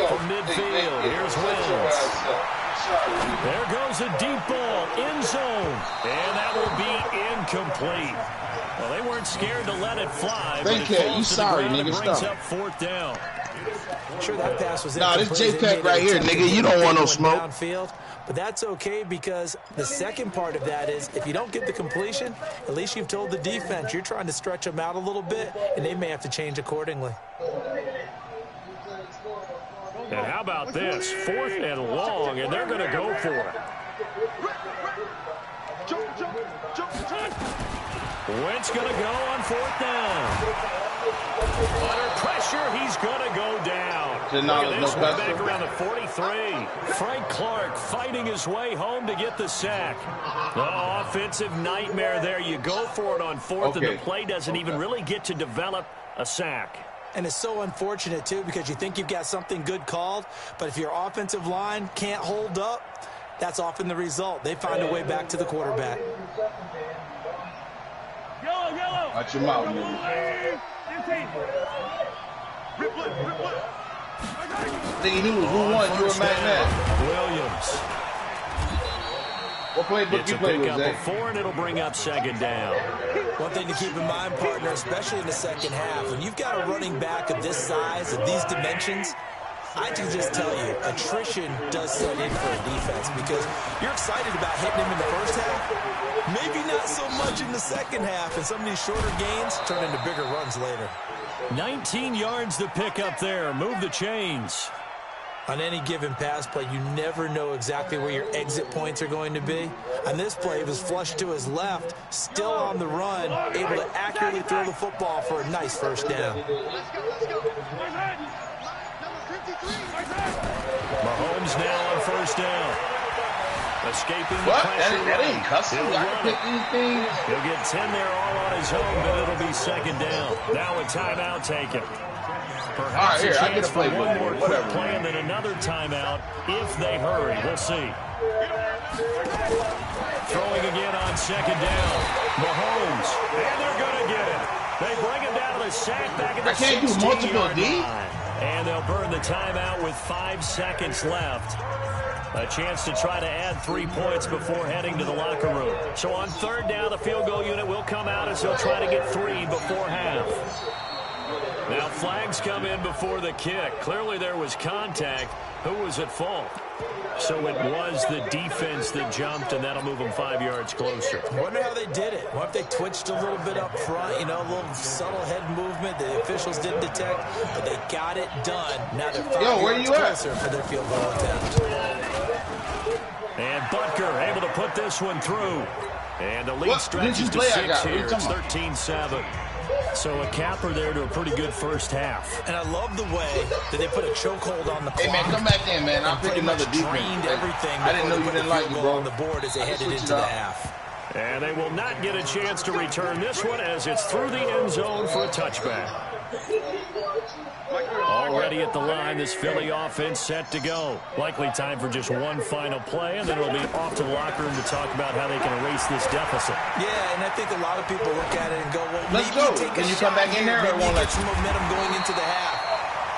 Speaker 1: From midfield, here's Wentz. There goes a deep ball, end zone, and that will be incomplete. Well, they weren't scared to let it fly, but it falls to the ground and brings up 4th down.
Speaker 3: Sure, that pass was
Speaker 8: this JPEG right here, nigga. You don't want no smoke.
Speaker 3: Downfield, but that's okay because the second part of that is if you don't get the completion, at least you've told the defense you're trying to stretch them out a little bit, and they may have to change accordingly.
Speaker 1: And how about this? 4th and long, and they're going to go for it. Wentz going to go on 4th down. Under pressure, he's going to go down. Look at this one back around the 43. Frank Clark fighting his way home to get the sack. Oh, offensive nightmare there. You go for it on 4th, and the play doesn't even really get to develop a sack.
Speaker 3: And it's so unfortunate, too, because you think you've got something good called, but if your offensive line can't hold up, that's often the result. They find a way back to the quarterback.
Speaker 4: Watch your mouth, man.
Speaker 8: Nigga, who won? You were MackMed.
Speaker 1: Williams.
Speaker 4: What playbook you play with, Zach?
Speaker 1: 4, and it'll bring up 2nd down.
Speaker 3: One thing to keep in mind, partner, especially in the second half, when you've got a running back of this size, of these dimensions, I can just tell you, attrition does set in for a defense because you're excited about hitting him in the first half, maybe not so much in the second half, and some of these shorter gains turn into bigger runs later.
Speaker 1: 19 yards to pick up there. Move the chains.
Speaker 3: On any given pass play, you never know exactly where your exit points are going to be. On this play, it was flushed to his left, still on the run, able to accurately throw the football for a nice first down.
Speaker 1: Mahomes now on first down. Escaping the
Speaker 8: What?
Speaker 1: pressure.
Speaker 8: That ain't cussing. I can pick anything.
Speaker 1: He'll get 10 there all on his own, but it'll be second down. Now a timeout taken. Perhaps
Speaker 8: here,
Speaker 1: a
Speaker 8: I get
Speaker 1: chance
Speaker 8: a play
Speaker 1: for one more
Speaker 8: whatever.
Speaker 1: quick play and then another timeout if they hurry. We'll see. Throwing again on second down. Mahomes, and they're going to get it. They bring him down to the sack back at the 16-yard line. And they'll burn the timeout with 5 seconds left. A chance to try to add 3 points before heading to the locker room. So on third down, the field goal unit will come out as they'll try to get 3 before half. Now flags come in before the kick. Clearly there was contact. Who was at fault? So it was the defense that jumped, and that'll move them 5 yards closer.
Speaker 3: I wonder how they did it. What if they twitched a little bit up front, you know, a little subtle head movement the officials didn't detect, but they got it done. Now they're 5 yards closer for their field goal attempt.
Speaker 1: And Butker able to put this one through. And the lead stretches to 6 here. It's 13-7. So a capper there to a pretty good first half.
Speaker 3: And I love the way that they put a chokehold on the clock.
Speaker 8: Hey, man, come back in, man. I'll pick another defense.
Speaker 3: Everything
Speaker 8: I didn't know you didn't like it, bro.
Speaker 3: On the board as they headed into the half.
Speaker 1: And they will not get a chance to return this one as it's through the end zone for a touchback. Already at the line, this Philly offense set to go. Likely time for just one final play, and then it'll be off to the locker room to talk about how they can erase this deficit.
Speaker 3: Yeah, and I think a lot of people look at it and go, well,
Speaker 8: let's go. Can you come back in there or
Speaker 3: maybe
Speaker 8: won't
Speaker 3: get
Speaker 8: let
Speaker 3: some momentum going into the half?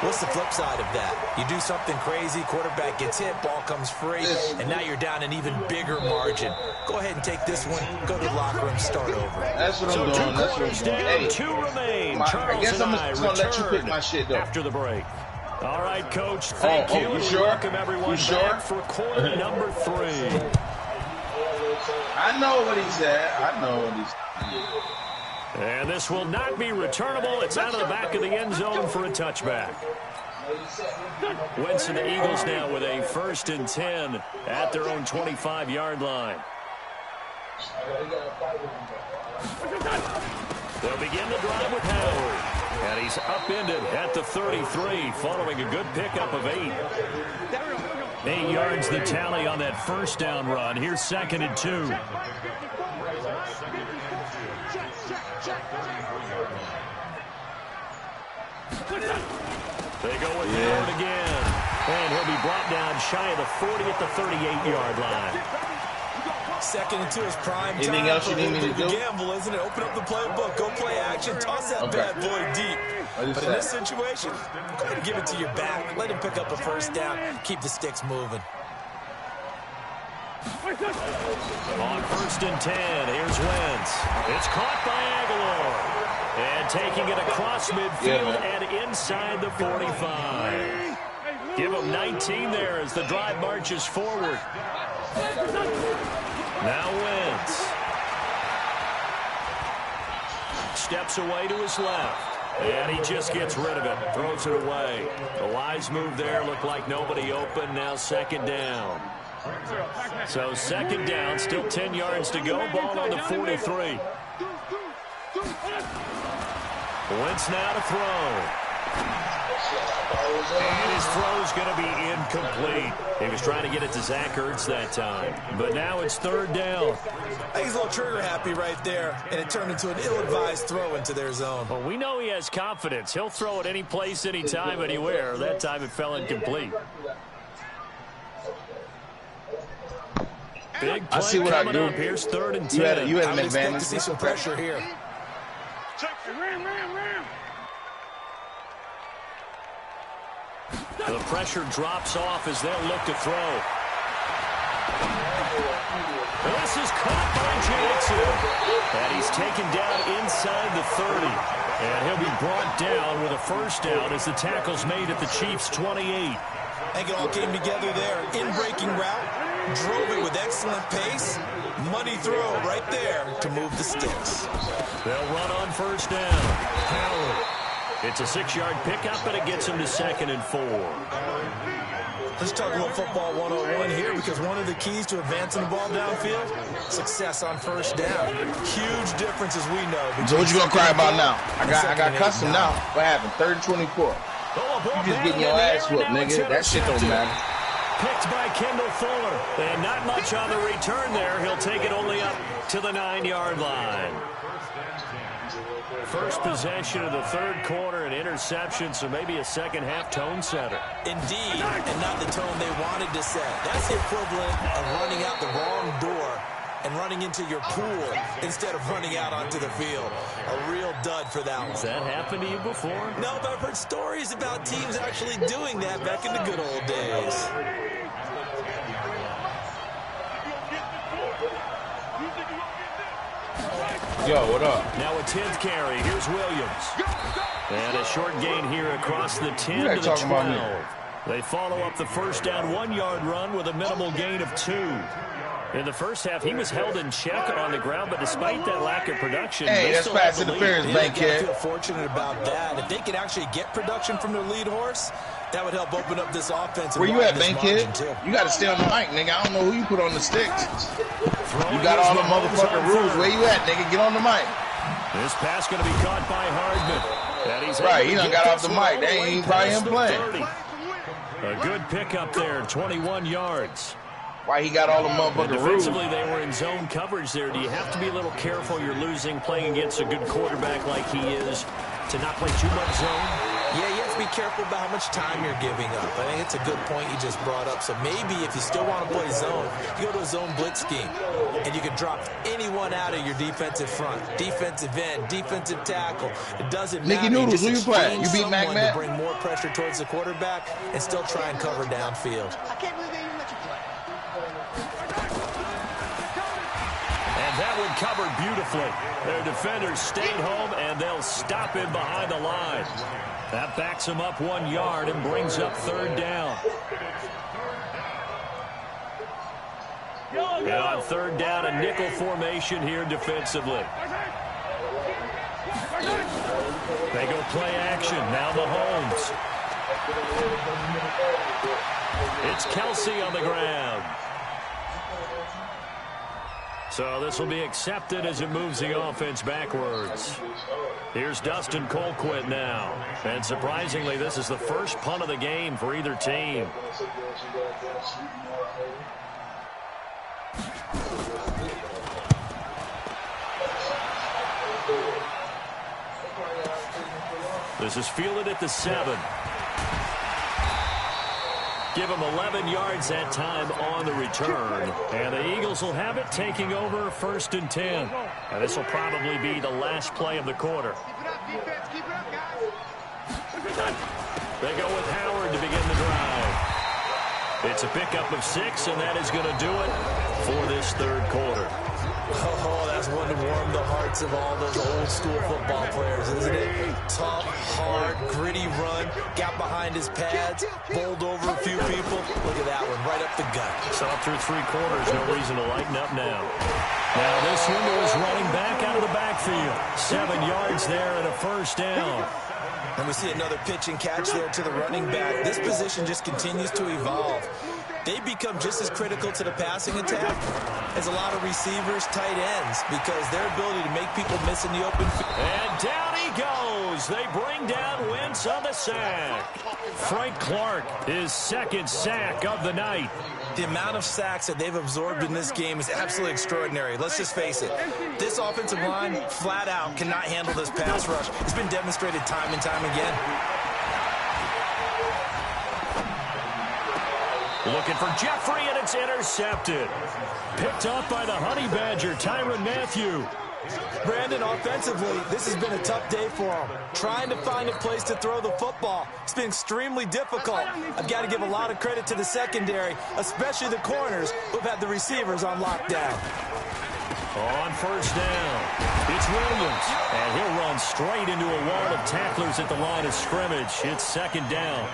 Speaker 3: What's the flip side of that? You do something crazy, quarterback gets hit, ball comes free, and now you're down an even bigger margin. Go ahead and take this one, go to the locker room, start over.
Speaker 8: That's what I'm doing. That's what I'm doing. Hey,
Speaker 1: 2 remain.
Speaker 8: I guess I'm just going to let you pick my shit, though.
Speaker 1: After the break. All right, Coach, thank you.
Speaker 8: You sure?
Speaker 1: Welcome everyone back for quarter number 3.
Speaker 8: I know what he said. I know what he said.
Speaker 1: And this will not be returnable. It's out of the back of the end zone for a touchback. Wentz and the Eagles now with a 1st and 10 at their own 25-yard line. They'll begin the drive with Howard. And he's upended at the 33 following a good pickup of 8. 8 yards the tally on that first down run. Here's 2nd and 2. They go with Howard again. And he'll be brought down shy of the 40 at the 38-yard line.
Speaker 3: 2nd and 2 is prime time.
Speaker 8: Anything else you need me to do?
Speaker 3: Gamble, isn't it? Open up the playbook, go play action, toss that bad boy deep. But in this situation, go ahead and give it to your back. Let him pick up a first down. Keep the sticks moving.
Speaker 1: On 1st and 10, here's Wentz. It's caught by Aguilar. And taking it across midfield and inside the 45. Give him 19 there as the drive marches forward. Now Wentz. Steps away to his left. And he just gets rid of it. Throws it away. The wise move there. Looked like nobody open. Now 2nd down. So 2nd down. Still 10 yards to go. Ball on the 43. Wentz now to throw. And his throw's going to be incomplete. He was trying to get it to Zach Ertz that time. But now it's 3rd down.
Speaker 3: I think he's a little trigger happy right there, and it turned into an ill-advised throw into their zone.
Speaker 1: Well, we know he has confidence. He'll throw it any place, anytime, anywhere. That time it fell incomplete. Big play coming up. Here's 3rd and 10.
Speaker 8: You had
Speaker 3: I
Speaker 8: an
Speaker 3: would expect
Speaker 8: advantage.
Speaker 3: to see some pressure here.
Speaker 1: The pressure drops off as they'll look to throw. This is caught by Jackson. And he's taken down inside the 30. And he'll be brought down with a first down as the tackle's made at the Chiefs' 28.
Speaker 3: I think it all came together there. In-breaking route, drove it with excellent pace. Money throw right there to move the sticks.
Speaker 1: They'll run on first down. Howard. It's a 6-yard pickup, and it gets him to 2nd and 4.
Speaker 3: Let's talk a little football 101 here, because one of the keys to advancing the ball downfield, success on first down. Huge difference, as we know.
Speaker 8: So what you gonna cry about now? I got custom now. What happened? 3rd and 24. You just getting your ass whooped, nigga. That shit don't matter.
Speaker 1: Picked by Kendall Fuller. And not much on the return there. He'll take it only up to the 9-yard line. First possession of the 3rd quarter, an interception, so maybe a second-half tone setter.
Speaker 3: Indeed, and not the tone they wanted to set. That's the equivalent of running out the wrong door and running into your pool instead of running out onto the field. A real dud for that one.
Speaker 1: Has that happened to you before?
Speaker 3: No, but I've heard stories about teams actually doing that back in the good old days.
Speaker 2: Yo, what up?
Speaker 1: Now a 10th carry. Here's Williams. And a short gain here across the 10 to the 12. They follow up the first down 1-yard run with a minimal gain of 2. In the first half, he was held in check on the ground, but despite that lack of production,
Speaker 8: hey, that's pass interference, Bankhead.
Speaker 3: I feel fortunate about that. If they could actually get production from their lead horse, that would help open up this offense.
Speaker 8: Where you at, Bankhead? You got to stay on the mic, nigga. I don't know who you put on the sticks. You got all the motherfucking rules. Where you at, nigga? Get on the mic.
Speaker 1: This pass going to be caught by Hardman.
Speaker 8: Right, he done got off the mic. They ain't probably him playing.
Speaker 1: A good pickup there, 21 yards.
Speaker 8: Why he got all the motherfucking rules?
Speaker 1: Defensively, they were in zone coverage there. Do you have to be a little careful? You're losing, playing against a good quarterback like he is, to not play too much zone?
Speaker 3: Yeah, you have to be careful about how much time you're giving up. I think it's a good point you just brought up. So maybe if you still want to play zone, you go to a zone blitz scheme, and you can drop anyone out of your defensive front, defensive end, defensive tackle. It doesn't matter.
Speaker 8: Nicky Noodles, who you playing? You beat MackMed?
Speaker 3: To bring more pressure towards the quarterback and still try and cover downfield.
Speaker 5: I can't believe they even let you play.
Speaker 1: And that one covered beautifully. Their defenders stayed home, and they'll stop him behind the line. That backs him up 1 yard and brings up 3rd down. And on 3rd down, a nickel formation here defensively. They go play action. Now Mahomes. It's Kelsey on the ground. So this will be accepted as it moves the offense backwards. Here's Dustin Colquitt now. And surprisingly, this is the first punt of the game for either team. This is fielded at the 7. Give him 11 yards that time on the return. And the Eagles will have it, taking over 1st and 10. And this will probably be the last play of the quarter. They go with Howard to begin the drive. It's a pickup of 6, and that is going to do it for this 3rd quarter.
Speaker 3: Oh, that's one to warm the hearts of all those old-school football players, isn't it? Tough, hard, gritty run, got behind his pads, bowled over a few people. Look at that one, right up the gut.
Speaker 1: Saw through 3 quarters, no reason to lighten up now. Now this one is running back out of the backfield. 7 yards there and a 1st down.
Speaker 3: And we see another pitch and catch there to the running back. This position just continues to evolve. They become just as critical to the passing attack as a lot of receivers, tight ends, because their ability to make people miss in the open field.
Speaker 1: And down he goes. They bring down Wentz on the sack. Frank Clark, his 2nd sack of the night.
Speaker 3: The amount of sacks that they've absorbed in this game is absolutely extraordinary. Let's just face it. This offensive line, flat out, cannot handle this pass rush. It's been demonstrated time and time again.
Speaker 1: Looking for Jeffrey, and it's intercepted. Picked up by the Honey Badger, Tyrann Mathieu.
Speaker 3: Brandon, offensively, this has been a tough day for him. Trying to find a place to throw the football. It's been extremely difficult. I've got to give a lot of credit to the secondary, especially the corners who've had the receivers on lockdown.
Speaker 1: On 1st down, it's Williams. And he'll run straight into a wall of tacklers at the line of scrimmage. It's 2nd down.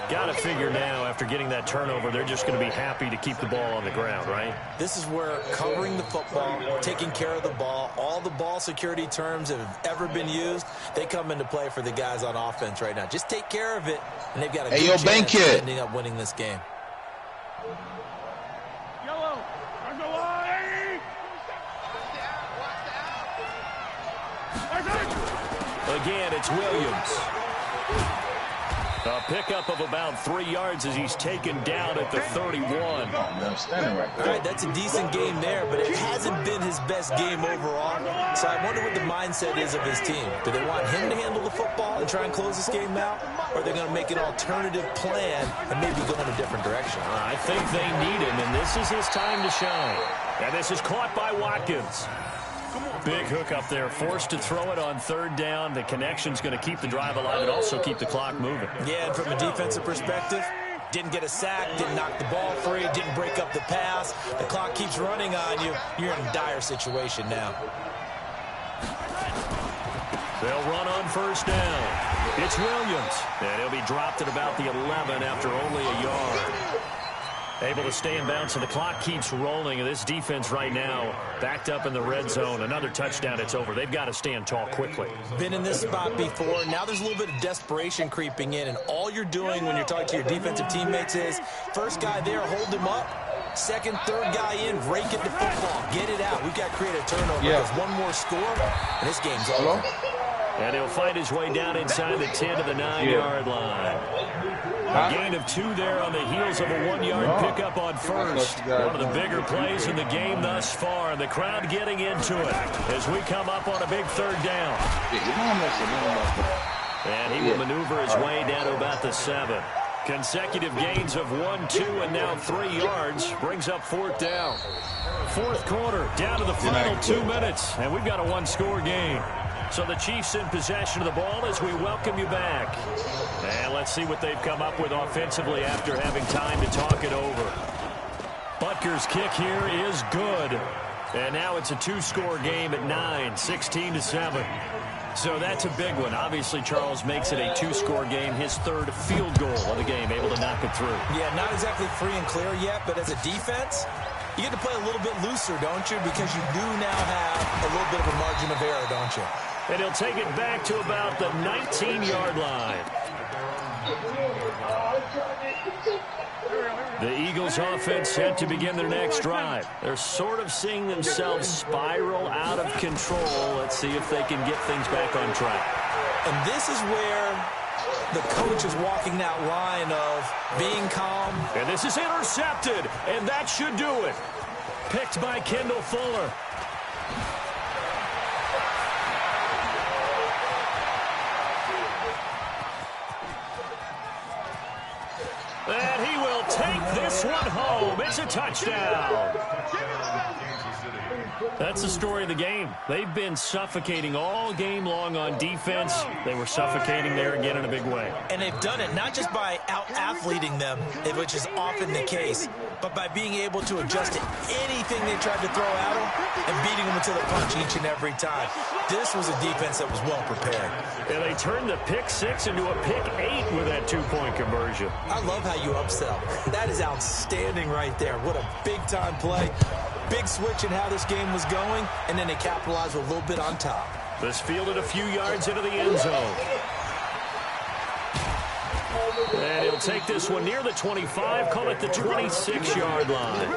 Speaker 1: Got to figure now, after getting that turnover, they're just going to be happy to keep the ball on the ground, right?
Speaker 3: This is where covering the football, taking care of the ball, all the ball security terms that have ever been used, they come into play for the guys on offense right now. Just take care of it, and they've got a good chance of ending up winning this game.
Speaker 1: Again, it's Williams. A pickup of about 3 yards as he's taken down at the 31.
Speaker 8: All
Speaker 3: right, that's a decent game there, but it hasn't been his best game overall. So I wonder what the mindset is of his team. Do they want him to handle the football and try and close this game out? Or are they going to make an alternative plan and maybe go in a different direction?
Speaker 1: I think they need him, and this is his time to shine. And this is caught by Watkins. Big hook up there, forced to throw it on 3rd down. The connection's going to keep the drive alive and also keep the clock moving.
Speaker 3: Yeah, and from a defensive perspective, didn't get a sack, didn't knock the ball free, didn't break up the pass. The clock keeps running on you. You're in a dire situation now.
Speaker 1: They'll run on 1st down. It's Williams, and he'll be dropped at about the 11 after only a yard. Able to stay in bounds, so the clock keeps rolling. And this defense right now backed up in the red zone. Another touchdown, it's over. They've got to stand tall quickly.
Speaker 3: Been in this spot before. Now there's a little bit of desperation creeping in, and all you're doing when you're talking to your defensive teammates is first guy there, hold him up. Second, third guy in, rake it to football. Get it out. We've got to create a turnover. Because one more score, and this game's over.
Speaker 1: And he'll find his way down inside the 10 to the 9-yard line. A gain of 2 there on the heels of a 1-yard pickup on 1st. One of the bigger plays in the game thus far. And the crowd getting into it as we come up on a big 3rd down. And he will maneuver his way down to about the 7. Consecutive gains of 1, 2, and now 3 yards brings up 4th down. 4th quarter, down to the final 2 minutes. And we've got a 1-score game. So the Chiefs in possession of the ball as we welcome you back. And let's see what they've come up with offensively after having time to talk it over. Butker's kick here is good. And now it's a 2-score game at 9, 16-7. So that's a big one. Obviously, Charles makes it a 2-score game, his 3rd field goal of the game, able to knock it through.
Speaker 3: Yeah, not exactly free and clear yet, but as a defense, you get to play a little bit looser, don't you? Because you do now have a little bit of a margin of error, don't you?
Speaker 1: And he'll take it back to about the 19-yard line. The Eagles offense set to begin their next drive. They're sort of seeing themselves spiral out of control. Let's see if they can get things back on track.
Speaker 3: And this is where the coach is walking that line of being calm.
Speaker 1: And this is intercepted, and that should do it. Picked by Kendall Fuller. And he will take this one home. It's a touchdown. That's the story of the game. They've been suffocating all game long on defense. They were suffocating there again in a big way.
Speaker 3: And they've done it not just by out-athleting them, which is often the case, but by being able to adjust to anything they tried to throw at them and beating them until the punch each and every time. This was a defense that was well prepared.
Speaker 1: And they turned the pick 6 into a pick 8 with that 2-point conversion.
Speaker 3: I love how you upsell. That is outstanding right there. What a big-time play. Big switch in how this game was going, and then they capitalized with a little bit on top.
Speaker 1: This fielded a few yards into the end zone. And he'll take this one near the 25, call it the 26-yard line.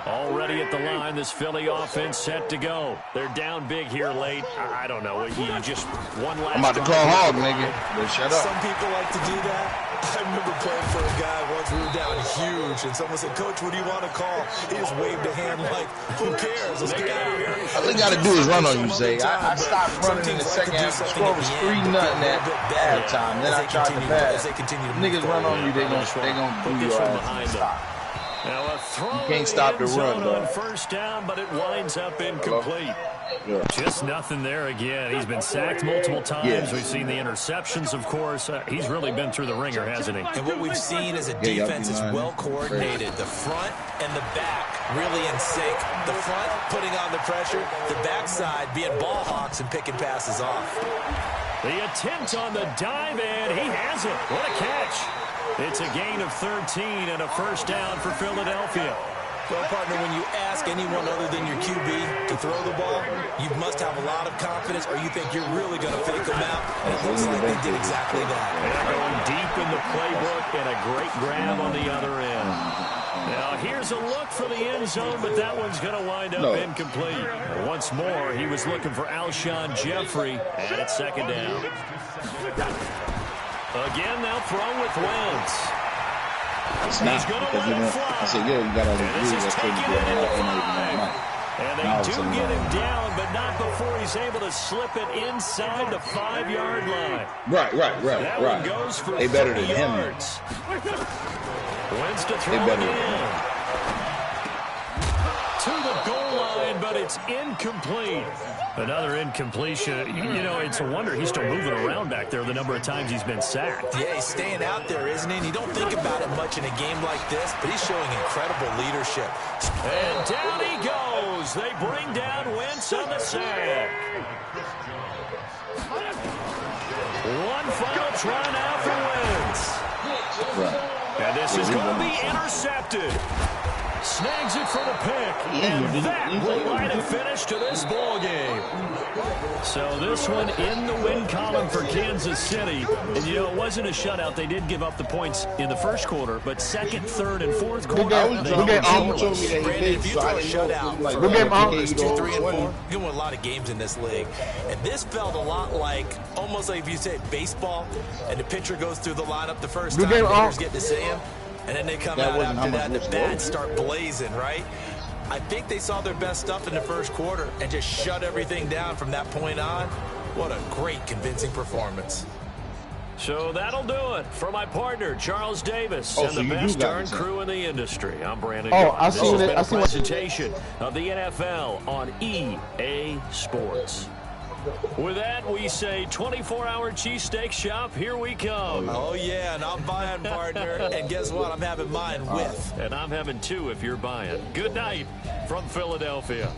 Speaker 1: Already at the line, this Philly offense set to go. They're down big here late. I don't know. You just one last.
Speaker 8: I'm about to call hog, nigga. But shut up.
Speaker 3: Some people like to do that. I remember playing for a guy once. We were down huge, and someone said, "Coach, what do you want to call?" He just waved a hand like, "Who cares? Let's get out of here."
Speaker 8: All they got to do is run on you, Zay. I stopped running in the second half. The score was 3-0 at halftime. Then I tried to pass. Niggas run on you, they gonna do your ass. Stop.
Speaker 1: Now a throw
Speaker 8: you can't stop the run,
Speaker 1: on 1st down, but it winds up incomplete.
Speaker 8: Yeah.
Speaker 1: Just nothing there again. He's been sacked multiple times. Yeah. We've seen the interceptions, of course. He's really been through the ringer, hasn't he?
Speaker 3: And what we've seen is a defense is well coordinated. The front and the back really in sync. The front putting on the pressure, the backside being ball hawks and picking passes off.
Speaker 1: The attempt on the dive, and he has it. What a catch. It's a gain of 13 and a first down for Philadelphia.
Speaker 3: Well, partner, when you ask anyone other than your QB to throw the ball, you must have a lot of confidence, or you think you're really going to fake them out, and it looks like they did exactly that.
Speaker 1: They're going deep in the playbook, and a great grab on the other end. Now, here's a look for the end zone, but that one's going to wind up incomplete. Once more, he was looking for Alshon Jeffrey, and it's second down. Again, they'll throw with Wentz.
Speaker 8: It's not, because I said, yo, you got all these rules that's pretty good.
Speaker 1: And they do get him down, but not before he's able to slip it inside the 5-yard line.
Speaker 8: Right.
Speaker 1: That one goes for
Speaker 8: they better than
Speaker 1: yards. Wentz to throw it in. To the goal line, but it's incomplete. Another incompletion. You know, it's a wonder he's still moving around back there the number of times he's been sacked.
Speaker 3: Yeah, he's staying out there, isn't he? And you don't think about it much in a game like this, but he's showing incredible leadership.
Speaker 1: And down he goes. They bring down Wentz on the sack. One final try now for Wentz. And this is going to be intercepted. Snags it for the pick, and that will light a finish to this ball game. So this one in the win column for Kansas City. And, you know, it wasn't a shutout. They did give up the points in the first quarter, but second, third, and fourth quarter.
Speaker 3: Brandon, if you throw a shutout for 2, 3, and 4, you're going to win a lot of games in this league. And this felt a lot like, almost like if you say baseball, and the pitcher goes through the lineup the first time, the hitters get to see him. And then they come out after that, and the bats start blazing, right? I think they saw their best stuff in the first quarter and just shut everything down from that point on. What a great, convincing performance.
Speaker 1: So that'll do it for my partner, Charles Davis, and the best darn crew in the industry. I'm Brandon.
Speaker 2: I see
Speaker 1: this has been a presentation of the NFL on EA Sports. With that, we say 24-hour cheesesteak shop, here we come.
Speaker 3: Oh, yeah, and I'm buying, partner. And guess what? I'm having mine with.
Speaker 1: And I'm having two if you're buying. Good night from Philadelphia.